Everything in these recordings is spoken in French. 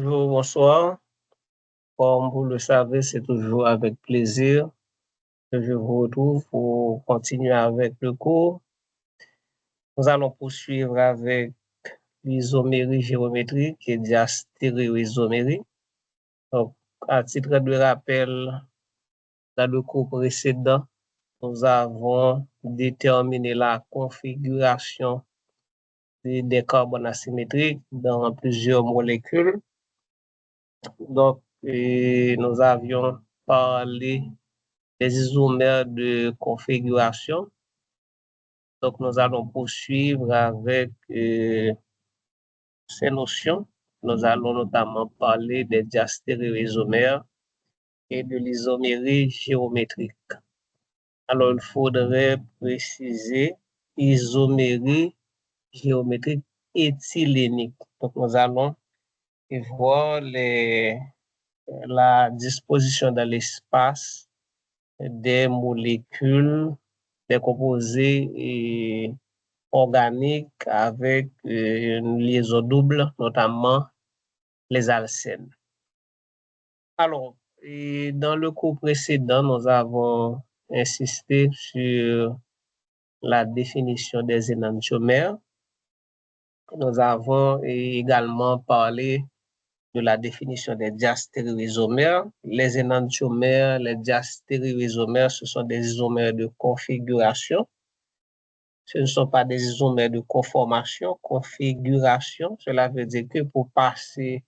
Bonjour, bonsoir. Comme vous le savez, c'est toujours avec plaisir que je vous retrouve pour continuer avec le cours. Nous allons poursuivre avec l'isomérie géométrique et diastéréoisomérie. Donc, à titre de rappel, dans le cours précédent, nous avons déterminé la configuration des carbones asymétriques dans plusieurs molécules. Donc, nous avions parlé des isomères de configuration. Donc, nous allons poursuivre avec ces notions. Nous allons notamment parler des diastéréoisomères et de l'isomérie géométrique. Alors, il faudrait préciser isomérie géométrique éthylénique. Donc, nous allons voir la disposition dans l'espace des molécules, des composés organiques avec une liaison double, notamment les alcènes. Alors, dans le cours précédent, nous avons insisté sur la définition des énantiomères. Nous avons également parlé de la définition des diastéréoisomères. Les énantiomères, les diastéréoisomères, ce sont des isomères de configuration. Ce ne sont pas des isomères de conformation, configuration. Cela veut dire que pour passer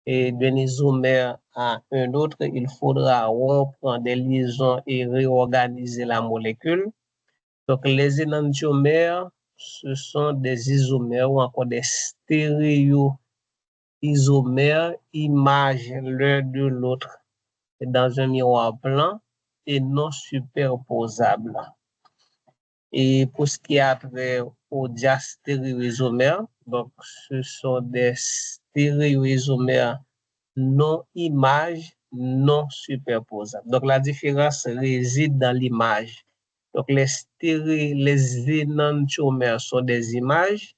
d'un isomère à un autre, il faudra rompre des liaisons et réorganiser la molécule. Donc, les énantiomères, ce sont des isomères ou encore des stéréoisomères, images l'un de l'autre dans un miroir blanc et non superposables. Et pour ce qui a trait aux diastéréoisomères, donc ce sont des stéréoisomères non images, non superposables. Donc la différence réside dans l'image. Donc les énantiomères sont des images,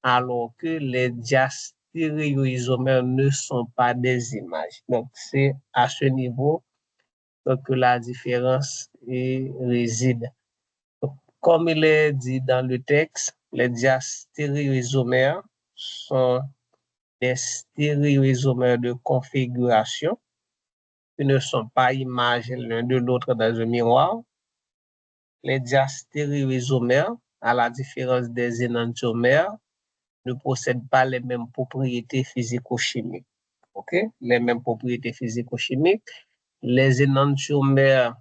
alors que les diastéréoisomères ne sont pas des images. Donc c'est à ce niveau que la différence réside. Comme il est dit dans le texte, les diastéréoisomères sont des stéréoisomères de configuration qui ne sont pas images l'un de l'autre dans un miroir. Les diastéréoisomères, à la différence des énantiomères, ne possèdent pas les mêmes propriétés physico-chimiques. Okay? Les mêmes propriétés physico-chimiques. Les énantiomères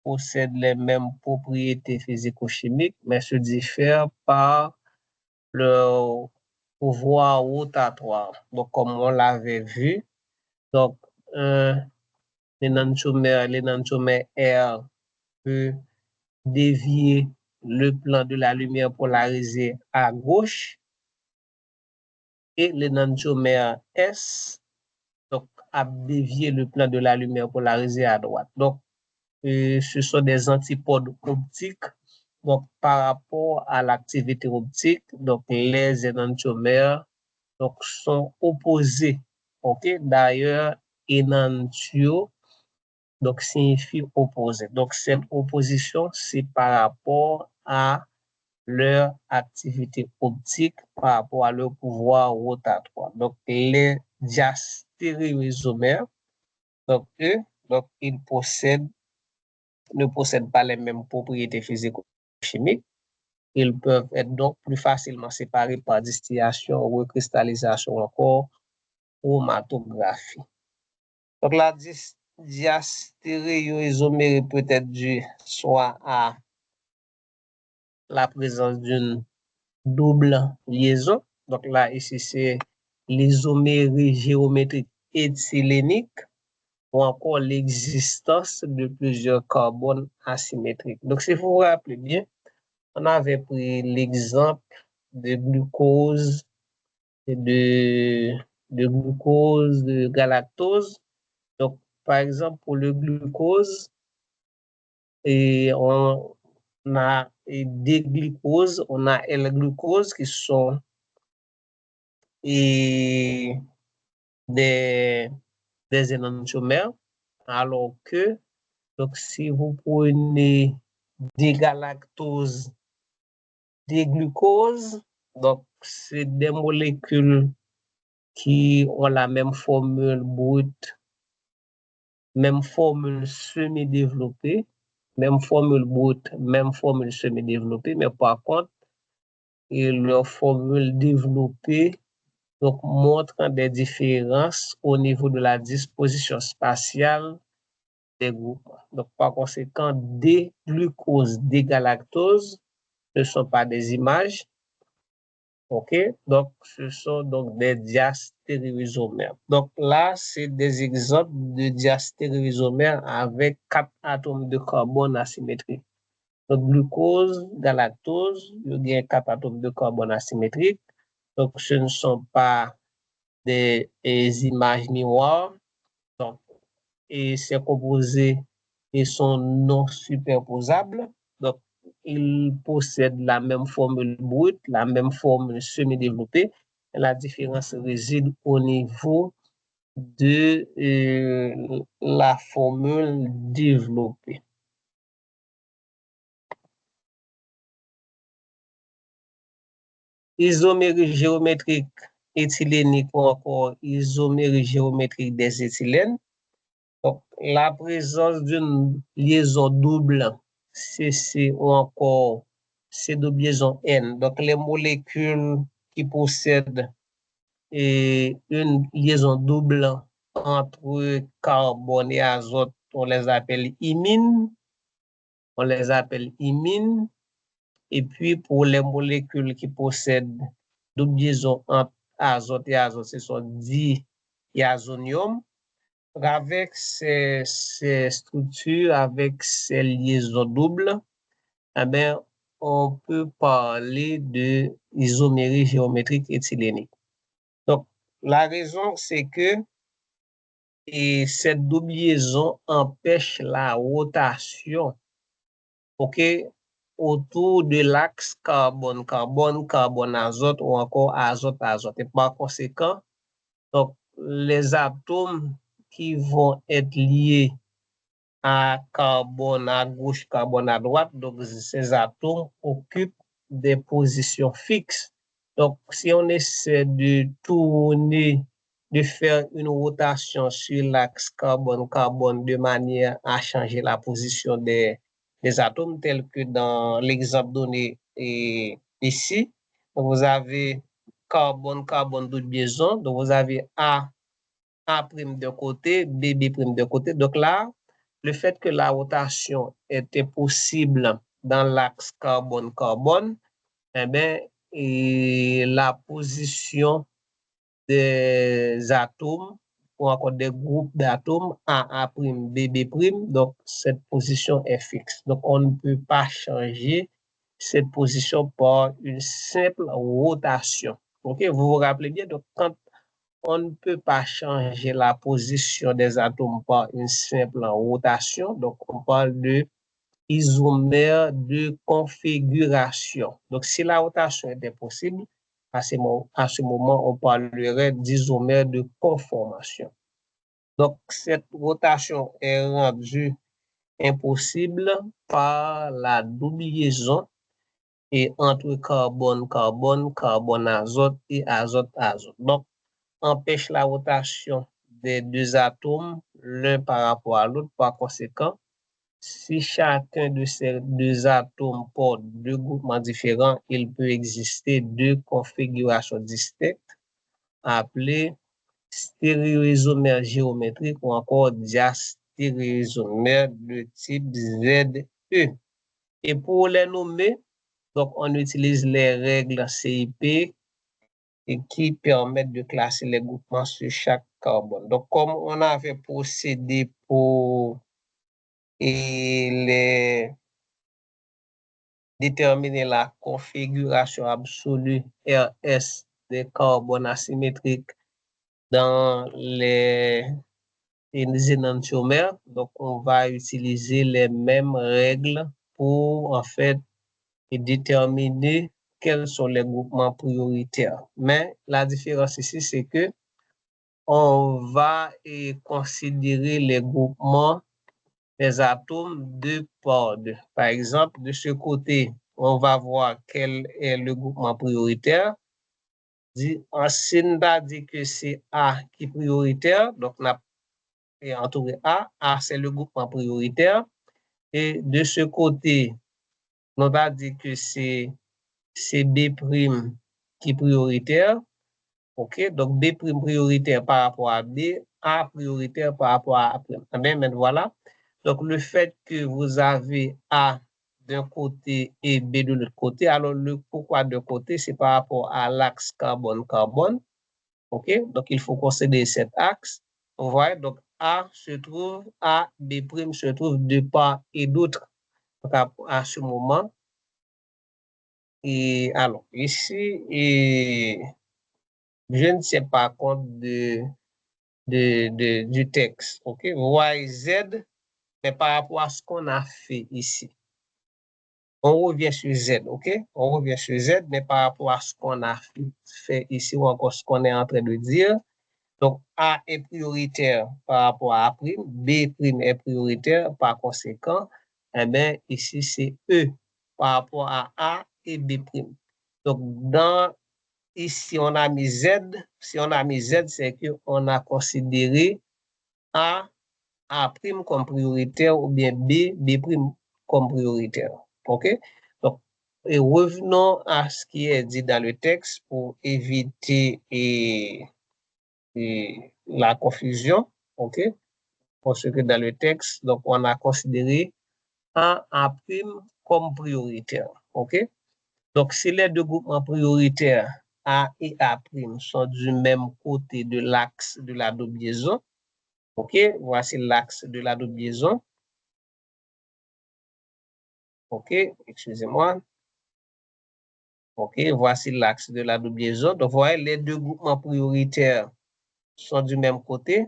possèdent les mêmes propriétés physico-chimiques, mais se diffèrent par leur pouvoir rotatoire. Donc, comme on l'avait vu, donc, l'énantiomère R peut dévier le plan de la lumière polarisée à gauche et l'énantiomère S donc, a dévié le plan de la lumière polarisée à droite. Donc, ce sont des antipodes optiques. Donc, par rapport à l'activité optique, donc les énantiomères donc, sont opposés. Okay? D'ailleurs, énantio donc, signifie opposé. Donc, cette opposition, c'est par rapport à leur activité optique, par rapport à leur pouvoir rotatoire. Donc, les diastéréoisomères, donc, eux, donc, ils ne possèdent pas les mêmes propriétés physico-chimiques. Ils peuvent être donc plus facilement séparés par distillation, recristallisation, encore chromatographie. Donc, la diastéréoisomérie peut être due soit à la présence d'une double liaison. Donc, là, ici, c'est l'isomérie géométrique éthylénique ou encore l'existence de plusieurs carbones asymétriques. Donc, si vous vous rappelez bien, on avait pris l'exemple de glucose, de glucose, de galactose. Donc, par exemple, pour le glucose, on a des glucoses, on a L-glucose qui sont des énantiomères, alors que donc, si vous prenez des galactoses, des glucoses, donc c'est des molécules qui ont la même formule brute, même formule semi-développée, même formule brute, même formule semi-développée, mais par contre, leur formule développée donc, montre des différences au niveau de la disposition spatiale des groupes. Donc, par conséquent, des glucoses, des galactoses ne sont pas des images. OK? Donc, ce sont donc des diastéréoisomères. Donc, là, c'est des exemples de diastéréoisomères avec 4 atomes de carbone asymétriques. Donc, glucose, galactose, il y a 4 atomes de carbone asymétriques. Donc, ce ne sont pas des images miroirs. Donc, et ces composés sont non superposables. Donc, ils possèdent la même formule brute, la même formule semi-développée. La différence réside au niveau de la formule développée. Isomérie géométrique éthylénique ou encore isomérie géométrique des éthylènes. Donc, la présence d'une liaison double CC ou encore C double liaison N. Donc, les molécules qui possèdent une liaison double entre carbone et azote, on les appelle imines. On les appelle imines. Et puis, pour les molécules qui possèdent double liaison entre azote et azote, ce sont diazonium. Avec ces structures, avec ces liaisons doubles, eh bien, on peut parler de isomérie géométrique éthylénique. Donc, la raison, c'est que cette double liaison empêche la rotation, OK, autour de l'axe carbone-carbone, carbone-azote ou encore azote-azote. Et par conséquent, donc, les atomes qui vont être liés à carbone à gauche, carbone à droite. Donc, ces atomes occupent des positions fixes. Donc, si on essaie de tourner, de faire une rotation sur l'axe carbone-carbone de manière à changer la position des atomes, tel que dans l'exemple donné ici, vous avez carbone-carbone double liaison. Donc, vous avez A' de côté, B' de côté. Donc là, le fait que la rotation était possible dans l'axe carbone-carbone, eh bien, la position des atomes ou encore des groupes d'atomes A', B', donc cette position est fixe. Donc, on ne peut pas changer cette position par une simple rotation. OK, vous vous rappelez bien, donc quand on ne peut pas changer la position des atomes par une simple rotation. Donc, on parle de isomère de configuration. Donc, si la rotation était possible, à ce moment, on parlerait d'isomère de conformation. Donc, cette rotation est rendue impossible par la double liaison et entre carbone-carbone, carbone-azote et azote-azote. Donc, empêche la rotation des deux atomes l'un par rapport à l'autre. Par conséquent, si chacun de ces deux atomes porte deux groupements différents, il peut exister deux configurations distinctes appelées stéréoisomères géométriques ou encore diastéréoisomères de type ZE. Et pour les nommer, donc on utilise les règles CIP et qui permettent de classer les groupements sur chaque carbone. Donc, comme on avait procédé pour déterminer la configuration absolue RS des carbones asymétriques dans les énantiomères, donc on va utiliser les mêmes règles pour en fait déterminer quels sont les groupements prioritaires. Mais la différence ici, c'est que on va considérer les groupements des atomes 2 par 2. Par exemple, de ce côté, on va voir quel est le groupement prioritaire. On va dire que c'est A qui est prioritaire, donc on a entouré A. A, c'est le groupement prioritaire. Et de ce côté, on va dire que c'est B' qui est prioritaire. OK, donc B' prioritaire par rapport à B, A prioritaire par rapport à A'. Eh bien, maintenant, voilà. Donc, le fait que vous avez A d'un côté et B de l'autre côté, alors le pourquoi d'un côté, c'est par rapport à l'axe carbone-carbone. OK, donc il faut considérer cet axe. Vous voyez, donc A se trouve, A, B' se trouve de part et d'autre à ce moment. Et alors, ici, je ne sais pas compte du texte. OK, Y, Z, mais par rapport à ce qu'on a fait ici. On revient sur Z, OK? On revient sur Z, mais par rapport à ce qu'on a fait ici ou encore ce qu'on est en train de dire. Donc, A est prioritaire par rapport à A', B' est prioritaire par conséquent. Eh bien, ici, c'est E par rapport à A et B'. Donc, ici, on a mis Z. Si on a mis Z, c'est qu'on a considéré A' comme prioritaire ou bien B' comme prioritaire. OK? Donc, et revenons à ce qui est dit dans le texte pour éviter la confusion. OK? Parce que dans le texte, donc, on a considéré A' comme prioritaire. OK? Donc, si les deux groupements prioritaires A et A' sont du même côté de l'axe de la double liaison, OK, voici l'axe de la double liaison. OK, excusez-moi. OK, voici l'axe de la double liaison. Donc, vous voyez, les deux groupements prioritaires sont du même côté.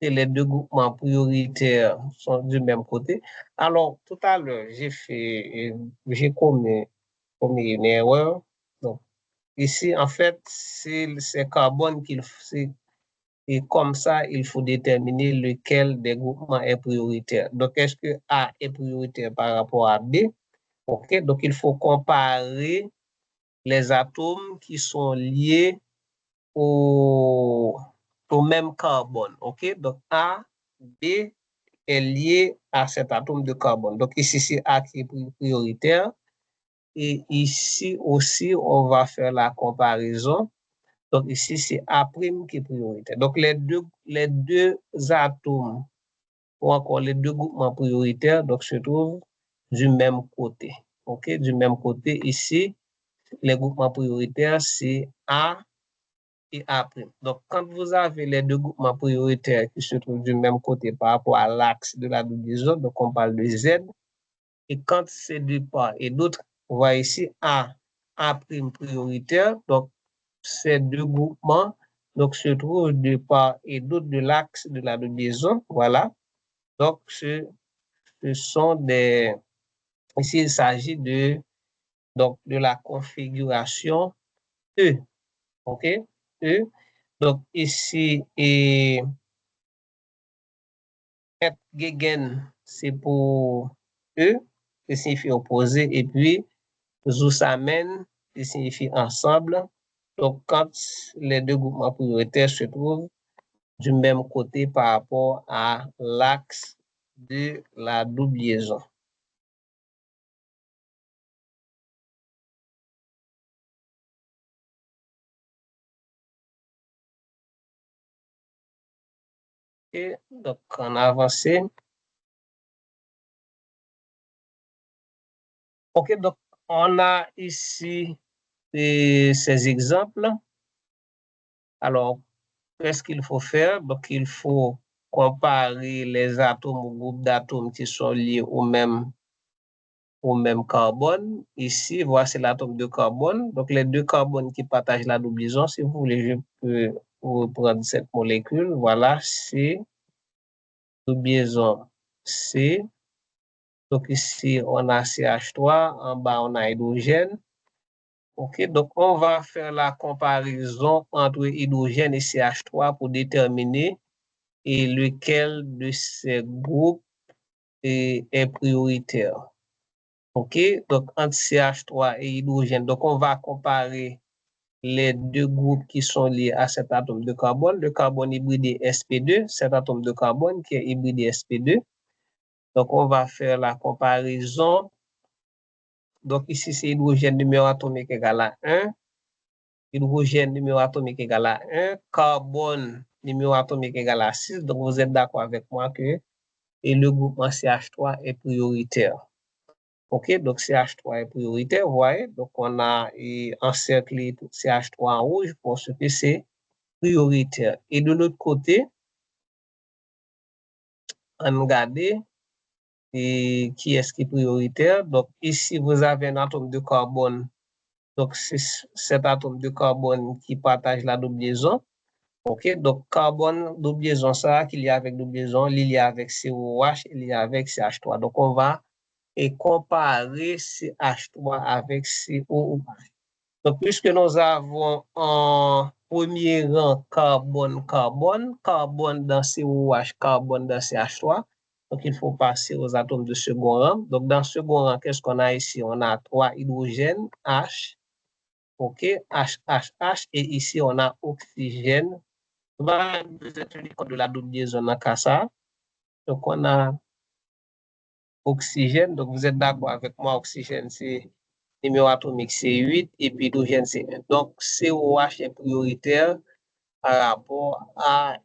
Et les deux groupements prioritaires sont du même côté. Alors, tout à l'heure, j'ai commis une erreur. Donc, ici, en fait, c'est carbone et comme ça, il faut déterminer lequel des groupements est prioritaire. Donc, est-ce que A est prioritaire par rapport à B? OK, donc il faut comparer les atomes qui sont liés au, au même carbone. OK, donc A, B est lié à cet atome de carbone. Donc ici, c'est A qui est prioritaire. Et ici aussi, on va faire la comparaison. Donc ici, c'est A' qui est prioritaire. Donc les deux atomes ou encore les deux groupements prioritaires donc, se trouvent du même côté. OK, du même côté ici, les groupements prioritaires, c'est A et A'. Donc, quand vous avez les deux groupements prioritaires qui se trouvent du même côté par rapport à l'axe de la double liaison, donc on parle de Z, et quand c'est de part et d'autre, on voit ici A' prioritaire, donc ces deux groupements donc, se trouvent de part et d'autre de l'axe de la double liaison, voilà. Donc, ce sont des... Ici, il s'agit de la configuration E. OK? E. Donc, ici, et gegen, c'est pour E, qui signifie opposé, et puis zusammen, qui signifie ensemble. Donc, quand les deux groupements prioritaires se trouvent du même côté par rapport à l'axe de la double liaison. Et donc, on a avancé. OK, donc, on a ici ces exemples. Alors, qu'est-ce qu'il faut faire? Donc, il faut comparer les atomes ou groupes d'atomes qui sont liés au même carbone. Ici, voici l'atome de carbone. Donc, les deux carbones qui partagent la double liaison, si vous voulez, je peux reprendre cette molécule. Voilà, C, double liaison C. Donc, ici, on a CH3. En bas, on a hydrogène. OK, donc on va faire la comparaison entre hydrogène et CH3 pour déterminer lequel de ces groupes est prioritaire. OK, donc entre CH3 et hydrogène, donc on va comparer les deux groupes qui sont liés à cet atome de carbone, le carbone hybridé sp2, cet atome de carbone qui est hybridé sp2. Donc on va faire la comparaison. Donc ici c'est hydrogène numéro atomique égal à 1, hydrogène numéro atomique égal à 1, carbone numéro atomique égal à 6. Donc vous êtes d'accord avec moi que le groupement CH3 est prioritaire. OK, donc CH3 est prioritaire, vous voyez. Donc on a encerclé CH3 en rouge pour ce que c'est prioritaire. Et de l'autre côté, on regarde qui est-ce qui est prioritaire. Donc ici, vous avez un atome de carbone. Donc c'est cet atome de carbone qui partage la double liaison. OK, donc carbone, double liaison, ça, qu'il y a avec double liaison, il y a avec COH, il y a avec CH3. Donc on va comparer CH3 avec COH. Donc, puisque nous avons en premier rang carbone dans COH, carbone dans CH3, donc il faut passer aux atomes de second rang. Donc, dans second rang, qu'est-ce qu'on a ici? On a 3 hydrogènes, H, OK, H, H, H, et ici on a oxygène. On va tenir compte de la double liaison dans ça. Donc, on a oxygène, donc vous êtes d'accord avec moi, oxygène, c'est numéro atomique, c'est 8, et puis hydrogène, c'est 1. Donc, COH est prioritaire par rapport à,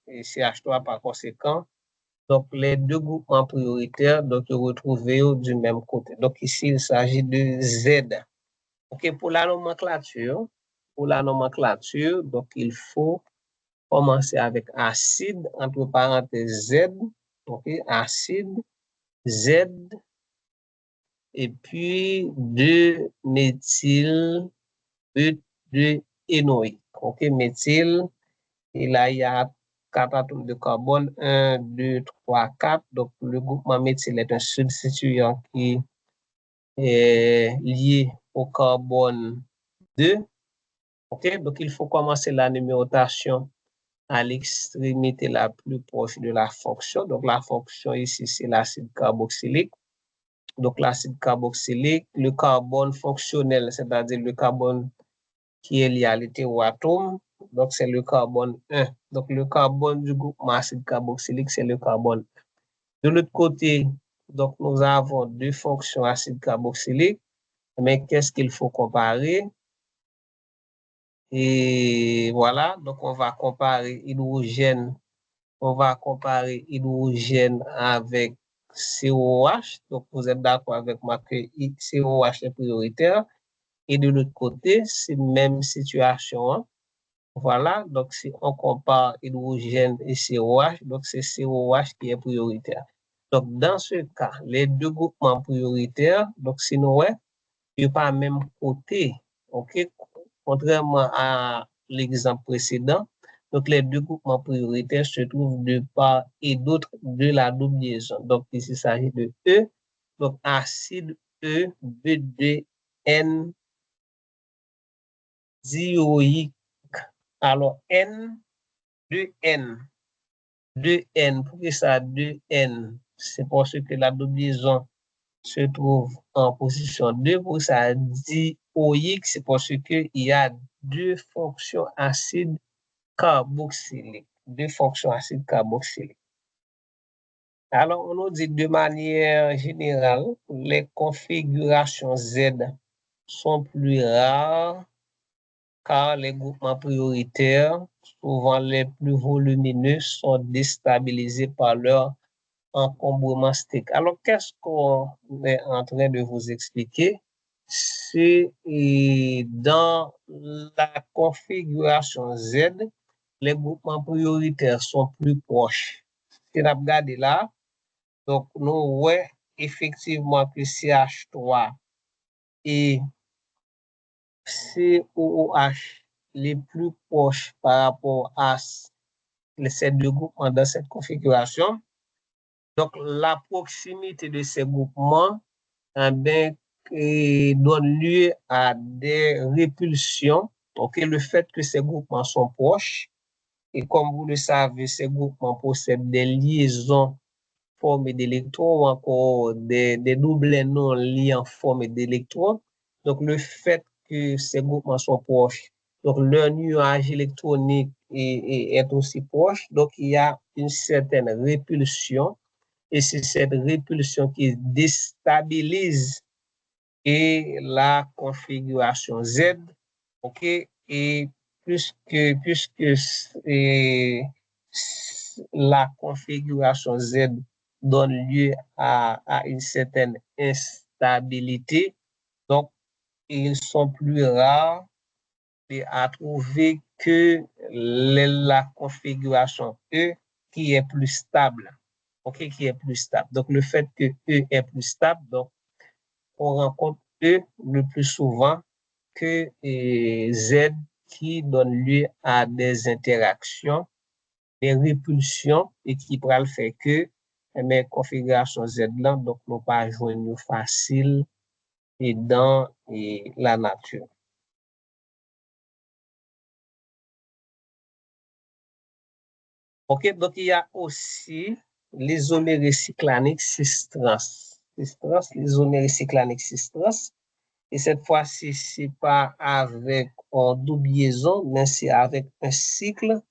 CH3 par conséquent. Donc, les deux groupements prioritaires doivent se retrouver du même côté. Donc, ici, il s'agit de Z. OK, pour la nomenclature, donc, il faut commencer avec acide, entre parenthèses Z. OK, acide, Z, et puis 2-méthyl énoïque. OK, méthyle, et là, il y a 4 atomes de carbone, 1, 2, 3, 4. Donc, le groupement méthyle est un substituant qui est lié au carbone 2. OK, donc il faut commencer la numérotation à l'extrémité la plus proche de la fonction. Donc, la fonction ici, c'est l'acide carboxylique. Donc, l'acide carboxylique, le carbone fonctionnel, c'est-à-dire le carbone qui est lié à l'hétéroatome, donc c'est le carbone 1. Donc, le carbone du groupement acide carboxylique, c'est le carbone 1. De l'autre côté, donc, nous avons deux fonctions acide carboxylique, mais qu'est-ce qu'il faut comparer? Et voilà, donc on va comparer hydrogène avec COH. Donc, vous êtes d'accord avec moi que COH est prioritaire. Et de l'autre côté, c'est même situation. Hein. Voilà, donc si on compare hydrogène et COH, donc c'est COH qui est prioritaire. Donc, dans ce cas, les deux groupements prioritaires, donc sinon, ouais, il n'y a pas même côté. OK? Contrairement à l'exemple précédent, donc les deux groupements prioritaires se trouvent de part et d'autre de la double liaison. Donc ici, il s'agit de E, donc acide E, B2N, dioïque. Alors N, 2N, 2N, pourquoi ça 2N? C'est parce que la double liaison se trouve en position 2 pour ça dioïque, c'est parce qu'il y a deux fonctions acides carboxyliques. Deux fonctions acides carboxyliques. Alors, on nous dit de manière générale, les configurations Z sont plus rares car les groupements prioritaires, souvent les plus volumineux, sont déstabilisés par leur encombrement stick. Alors, qu'est-ce qu'on est en train de vous expliquer? C'est dans la configuration Z, les groupements prioritaires sont plus proches. Si on regarde là, donc nous voyons effectivement que CH3 et COOH les plus proches par rapport à ces deux groupements dans cette configuration. Donc, la proximité de ces groupements ben, donne lieu à des répulsions. Donc, le fait que ces groupements sont proches, et comme vous le savez, ces groupements possèdent des liaisons formées d'électrons ou encore des doublets non liés en forme d'électrons. Donc, le fait que ces groupements sont proches, donc leur nuage électronique est aussi proche. Donc, il y a une certaine répulsion et c'est cette répulsion qui déstabilise et la configuration Z, ok, et puisque la configuration Z donne lieu à une certaine instabilité, donc ils sont plus rares à trouver que la configuration E qui est plus stable. OK, qui est plus stable. Donc, le fait que E est plus stable, donc, on rencontre E le plus souvent que Z qui donne lieu à des interactions, des répulsions et qui pourra le faire que mes configurations Z là, donc, nous pas joindre facile et dans la nature. OK, donc il y a aussi l'isomérie cyclanique cis-trans. L'isomérie cyclanique cis-trans. Et cette fois-ci, c'est pas avec en double liaison, mais c'est avec un cycle,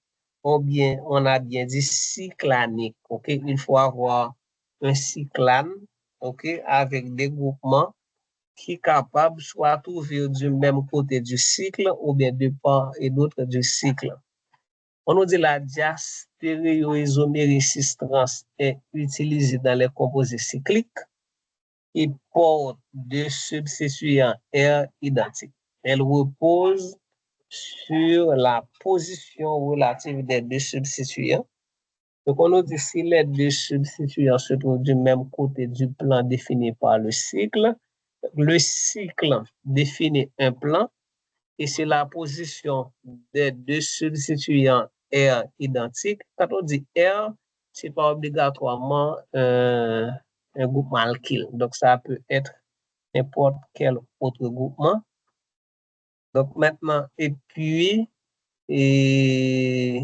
ou bien, on a bien dit cyclanique. OK, il faut avoir un cyclane, OK, avec des groupements qui sont capables soit trouver du même côté du cycle ou bien de part et d'autre du cycle. On nous dit la diastéréoisomérie cis-trans est utilisée dans les composés cycliques et porte deux substituants R identiques. Elle repose sur la position relative des deux substituants. Donc, on nous dit si les deux substituants se trouvent du même côté du plan défini par le cycle définit un plan et c'est la position des deux substituants R identiques. Quand on dit R, c'est pas obligatoirement un groupement alkyle. Donc, ça peut être n'importe quel autre groupement. Donc, maintenant, et puis, et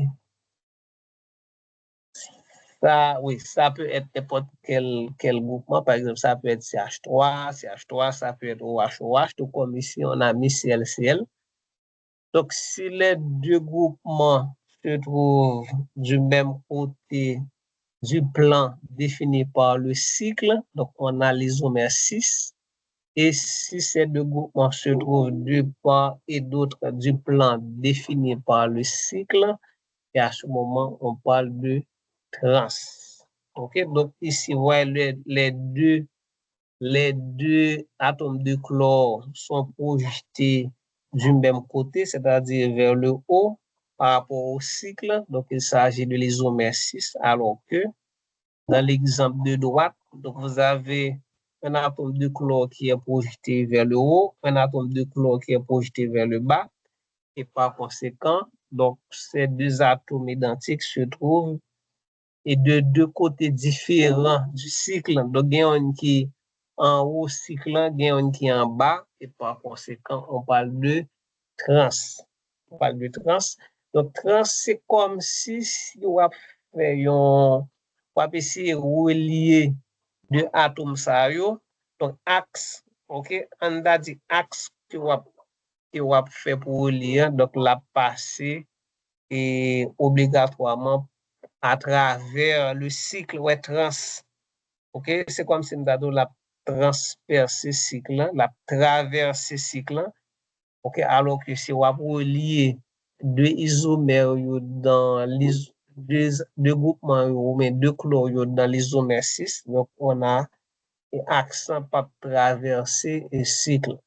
ça, oui, ça peut être n'importe quel groupement. Par exemple, ça peut être CH3, ça peut être OH, tout comme ici, on a mis CLCl. Donc, si les deux groupements se trouvent du même côté du plan défini par le cycle, donc on a l'isomère 6. Et si ces deux groupements se trouvent de part et d'autre du plan défini par le cycle, et à ce moment, on parle de trans. OK? Donc, ici, vous voyez les deux atomes de chlore sont projetés du même côté, c'est-à-dire vers le haut par rapport au cycle. Donc, il s'agit de l'isomère 6, alors que dans l'exemple de droite, donc vous avez un atome de chlore qui est projeté vers le haut, un atome de chlore qui est projeté vers le bas, et par conséquent, donc ces deux atomes identiques se trouvent et de deux côtés différents du cycle. Donc, il y a un qui est en haut cycle, il y a un qui est en bas, et par conséquent, on parle de trans. On parle de trans. Donc, trans, c'est comme si on a fait on va essayer de relier deux atomes ça yo. Donc, axe, ok, on a dit axe que on a fait pour relier, donc la passer et obligatoirement à travers le cycle ouais, trans. OK? C'est comme si nous avons la transpercé cycle, la traversé cycle. OK? Alors que si on va relier deux isomères dans deux groupements, mais deux chlores dans l'isomère 6, donc on a un accent par traverser et cycle.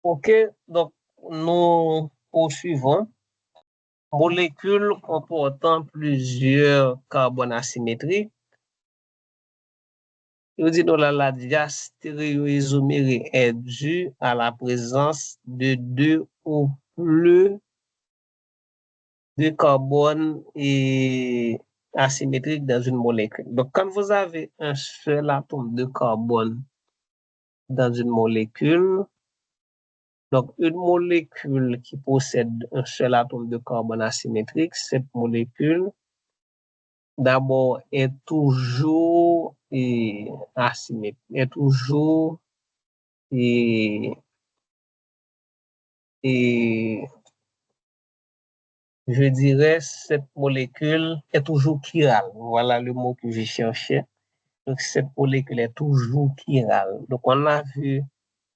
OK? Donc, nous poursuivons. Molécules comportant plusieurs carbones asymétriques. Je dis donc la diastéréoisomérie est due à la présence de deux ou plus de carbone et asymétrique dans une molécule. Donc, quand vous avez un seul atome de carbone dans une molécule, donc une molécule qui possède un seul atome de carbone asymétrique, cette molécule, d'abord, est toujours asymétrique, est toujours je dirais, cette molécule est toujours chirale. Voilà le mot que je cherchais. Donc, cette molécule est toujours chirale. Donc, on a vu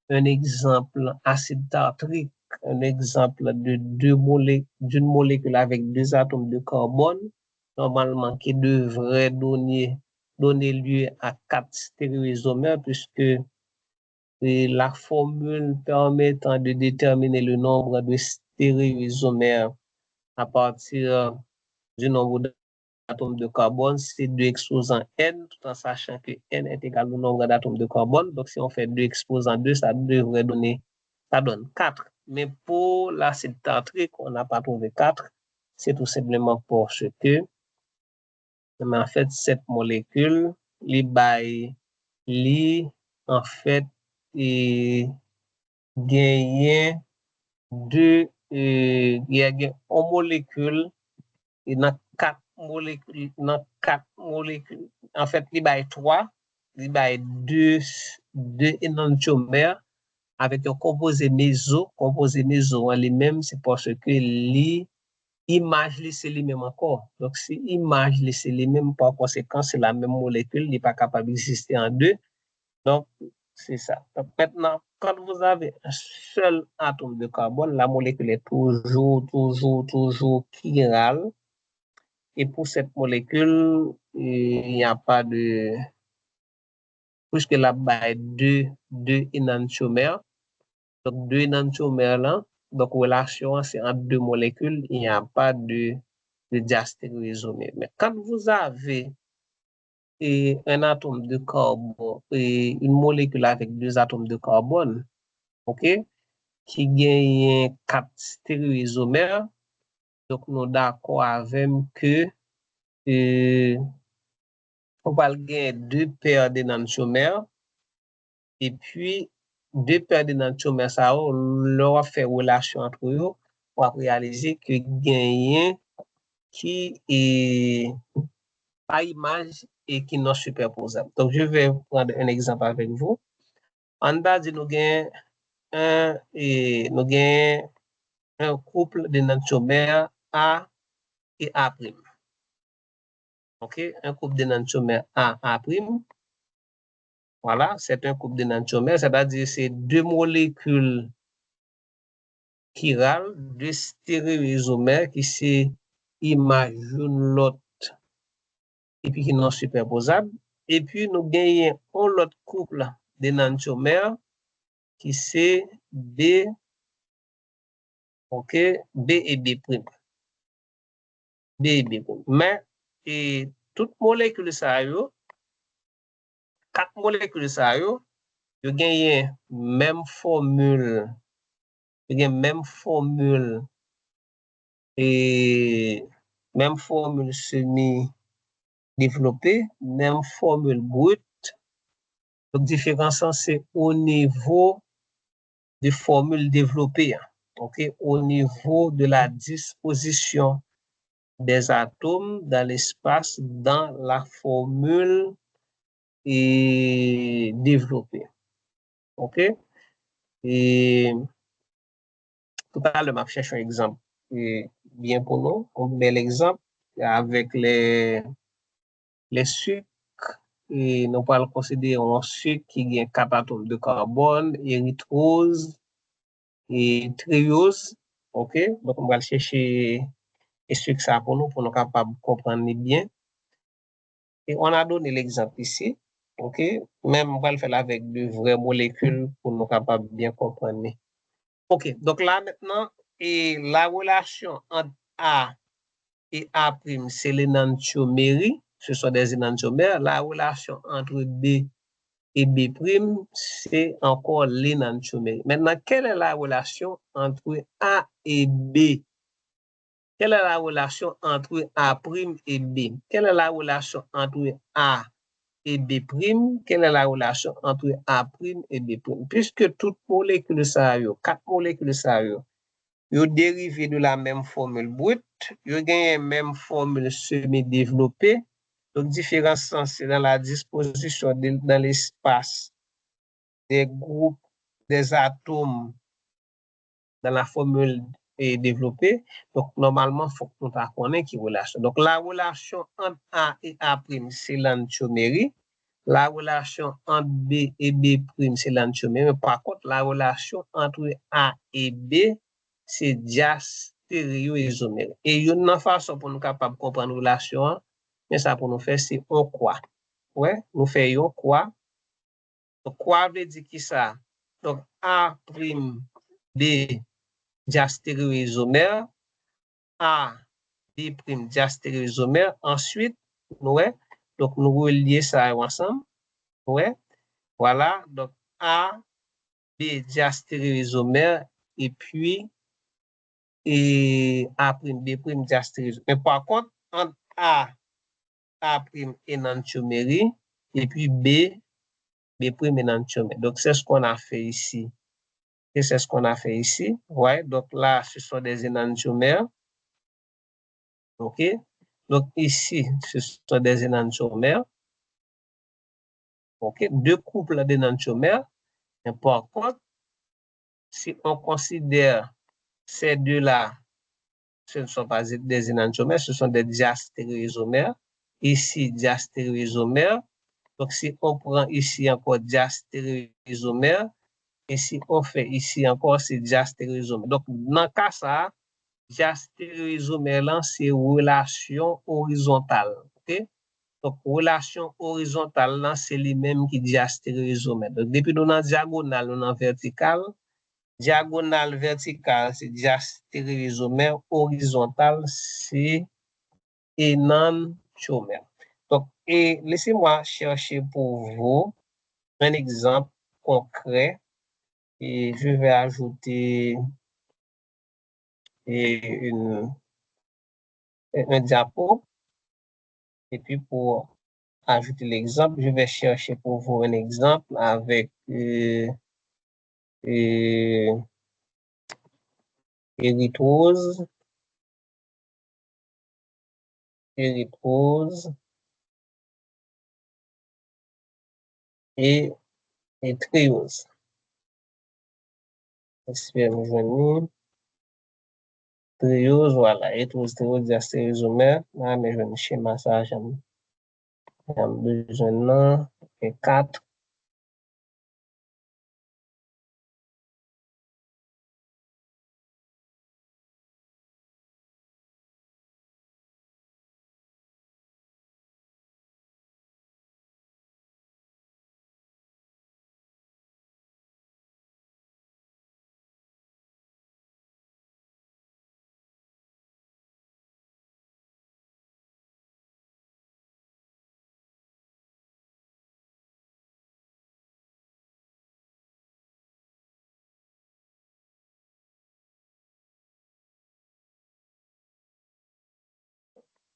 un exemple acide tartrique, un exemple de d'une molécule avec deux atomes de carbone, normalement qui devrait donner lieu à 4 stéréoisomères, puisque la formule permettant de déterminer le nombre de stéréoisomères à partir du nombre d'atomes de carbone, c'est 2 exposants N, tout en sachant que N est égal au nombre d'atomes de carbone. Donc, si on fait 2 exposants 2, ça donne 4. Mais pour l'acide tartrique, on n'a pas trouvé 4. C'est tout simplement parce que, mais en fait, cette molécule, en fait, gagne deux, une molécule et dans 4 molécules, en fait, il y a 3, il y a 2 énantiomères avec un composé méso en lui-même, c'est parce que l'image, c'est lui-même encore. Donc, si l'image, c'est lui-même, par conséquent, c'est la même molécule, il n'est pas capable d'exister en deux. Donc, c'est ça. Donc, maintenant, quand vous avez un seul atome de carbone, la molécule est toujours chirale. Et pour cette molécule, il n'y a pas de... Puisque là-bas, deux énantiomères. Donc, deux énantiomères là, donc relation, c'est entre deux molécules, il n'y a pas de diastéréoisomère. Mais quand vous avez un atome de carbone et une molécule avec deux atomes de carbone, ok, qui gagne 4 stéréoisomères, donc nous d'accord avec que on va gagner 2 paires d'énantiomères et puis 2 paires d'énantiomères, ça leur fait relation entre eux pour réaliser que gagne qui est par image et qui non superposable. Donc, je vais prendre un exemple avec vous. En bas, nous gagnons un couple d'énantiomères A et A'. OK? Un couple d'énantiomères A'. Voilà, c'est un couple d'énantiomères, c'est-à-dire c'est deux molécules chirales, deux stéréoisomères qui s'imaginent l'autre et puis qui sont superposables. Et puis nous gagnons l'autre couple d'énantiomères qui c'est B, OK, B et B'. B et B'. Mais et toutes molécules ça yo, 4 molécules ça yo, yo gagnent même formule et même formule semi-développée, même formule brute. Donc, différence, c'est au niveau des formules développées, okay? Au niveau de la disposition des atomes dans l'espace dans la formule développée. OK? Et tout à l'heure, je cherche un exemple bien pour nous, un bel exemple avec les sucres. Et nous allons considérer un sucre qui a 4 atomes de carbone, érythrose et triose. OK? Donc, on va chercher les sucres ça pour nous capables de comprendre bien. Et on a donné l'exemple ici. OK? Même on va le faire avec de vraies molécules pour nous capables de bien comprendre. OK. Donc là, maintenant, et la relation entre A et A', c'est l'énantiomérie. Ce sont des énantiomères. La relation entre B et B', c'est encore l'énantiomère. Maintenant, quelle est la relation entre A et B? Quelle est la relation entre A' et B? Quelle est la relation entre A et B'? Quelle est la relation entre A' et B'? Puisque toutes molécules ça yo, 4 molécules ça yo dérivé de la même formule brute, yo gagne même formule semi-développée. Donc, différence c'est dans la disposition dans l'espace des groupes, des atomes dans la formule développée. Donc, normalement, il faut que nous connaissions qui relation. Donc, la relation entre A et A', c'est l'enantiomérie. La relation entre B et B', c'est l'enantiomérie. Par contre, la relation entre A et B, c'est diastéréoisomérie. Et il y a une façon pour nous capables de comprendre la relation, mais ça pour nous faire, c'est on quoi. Ouais, nous faisons quoi. Donc, quoi veut dire qui ça? Donc, A', B, diastéréoisomère, A, B', diastéréoisomère. Ensuite, ouais, donc nous relions ça ensemble. Ouais, voilà. Donc, A, B, diastéréoisomère, et puis, et A', B', diastéréoisomère. Mais par contre, entre A' énantiomérie, et puis B', énantiomère. Donc, c'est ce qu'on a fait ici. Et c'est ce qu'on a fait ici. Ouais, donc là, ce sont des énantiomères. OK? Donc ici, ce sont des énantiomères. OK? Deux couples d'énantiomères. Mais par contre, si on considère ces deux-là, ce ne sont pas des énantiomères, ce sont des diastéréoisomères. Ici, diastéréoisomères. Donc, si on prend ici encore diastéréoisomères, et si on fait ici encore, c'est diastéréoisomères. Donc, dans le cas ça, diastéréoisomère là, c'est relation horizontale. OK? Donc, relation horizontale là, c'est les mêmes qui diastéréoisomère. Donc, depuis nous dans diagonale, nous dans verticale, diagonale verticale, c'est diastéréoisomère, horizontale, c'est énantiomère. Donc, et laissez-moi chercher pour vous un exemple concret et je vais ajouter un diapo. Et puis, pour ajouter l'exemple, je vais chercher pour vous un exemple avec érythrose, et triose. J'espère me joindre. Triose, voilà, érythrose, triose, diastéréoisomère. Là, mais je vais me schéma ça, j'ai besoin de 4.